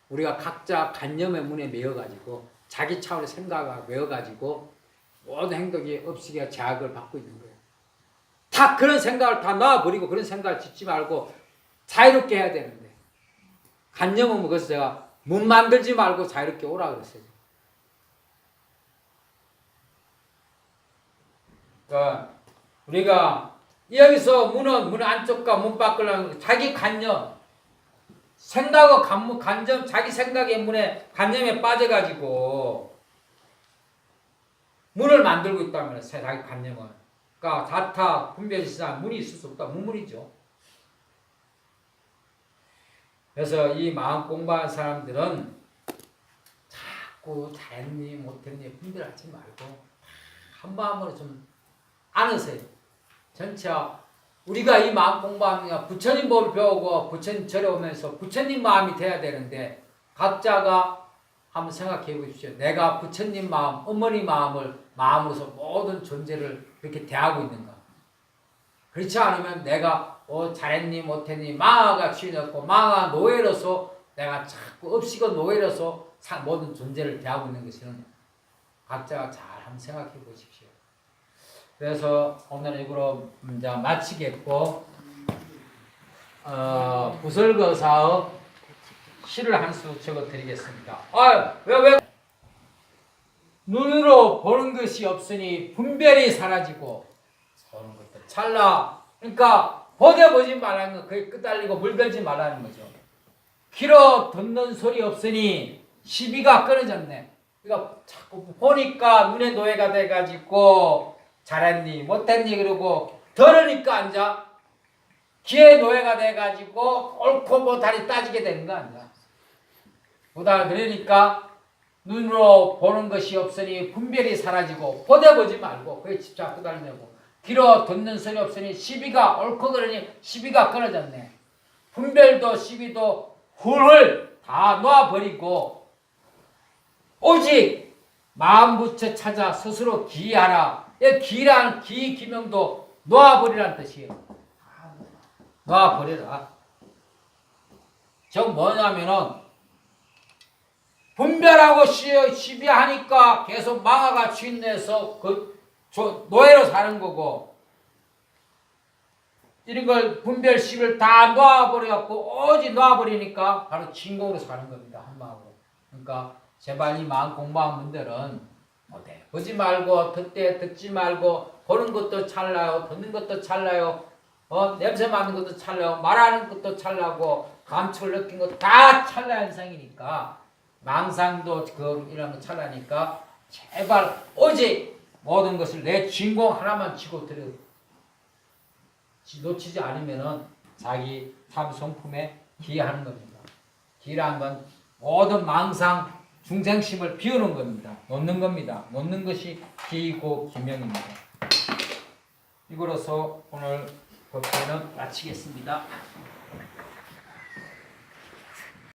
우리가 각자 관념의 문에 매여가지고 자기 차원의 생각을 매여가지고 모든 행동이 업식의 제약을 받고 있는 거예요. 다 그런 생각을 다 놔버리고 그런 생각을 짓지 말고 자유롭게 해야 되는데 관념은 그래서 제가 문 만들지 말고 자유롭게 오라 그랬어요. 그러니까 우리가 여기서 문 안쪽과 문 밖을 자기 관념 생각과 관점 자기 생각의 문에 관념에 빠져가지고 문을 만들고 있다면 자기 관념은 그러니까 자타 분별시사 문이 있을 수 없다. 무문이죠. 그래서 이 마음 공부하는 사람들은 자꾸 잘했니 못했니 분별하지 말고 한 마음으로 좀 안으세요. 전체 우리가 이 마음 공부하면 부처님 법을 배우고 부처님 절에 오면서 부처님 마음이 돼야 되는데 각자가 한번 생각해 보십시오. 내가 부처님 마음, 어머니 마음으로서 모든 존재를 이렇게 대하고 있는가? 그렇지 않으면 내가 잘했니 못했니 망아가 취해졌고 망아 노예로서 내가 자꾸 업식은 노예로서 모든 존재를 대하고 있는 것은 각자가 잘 한번 생각해 보십시오. 그래서 오늘 이거로 마치겠고 부설거사의 시를 한 수 적어드리겠습니다. 왜 눈으로 보는 것이 없으니 분별이 사라지고 보는 것도 찰나. 그러니까 보지 말라는 거, 그게 끄달리고 물들지 말라는 거죠. 귀로 듣는 소리 없으니 시비가 끊어졌네. 그러니까 자꾸 보니까 눈의 노예가 돼가지고 잘했니 못했니 그러고 들으니까 귀의 노예가 돼가지고 옳고 못하니 따지게 되는 거 아니야. 보다 그러니까 눈으로 보는 것이 없으니 분별이 사라지고 보지 말고 그게 집착 끄달리고 귀로 듣는 소리 없으니 시비가 옳고 그러니 시비가 끊어졌네. 분별도 시비도 훌훌 다 놓아버리고 오직 마음 부처 찾아 스스로 기하라. 기라는 기명도 놓아버리라는 뜻이에요. 놓아버리라. 즉 뭐냐면은 분별하고 시비하니까 계속 망아가 주인내서 노예로 사는 거고, 이런 걸 분별 시비를 다 놓아버려갖고 오직 놓아버리니까 바로 진공으로 사는 겁니다. 한마음으로. 그러니까 제발 이 마음 공부한 분들은 어때? 보지 말고 듣지 말고 보는 것도 찰나요. 듣는 것도 찰나요. 냄새 맡는 것도 찰나요. 말하는 것도 찰나고 감촉을 느낀 것 다 찰나 현상이니까 망상도 이런 거 찰나니까 제발 오직 모든 것을 내 주인공 하나만 쥐고 놓치지 않으면은 자기 참 성품에 기여하는 겁니다. 기여한 건 모든 망상 중생심을 비우는 겁니다. 놓는 겁니다. 놓는 것이 기이고 기명입니다. 이거로서 오늘 법회는 마치겠습니다.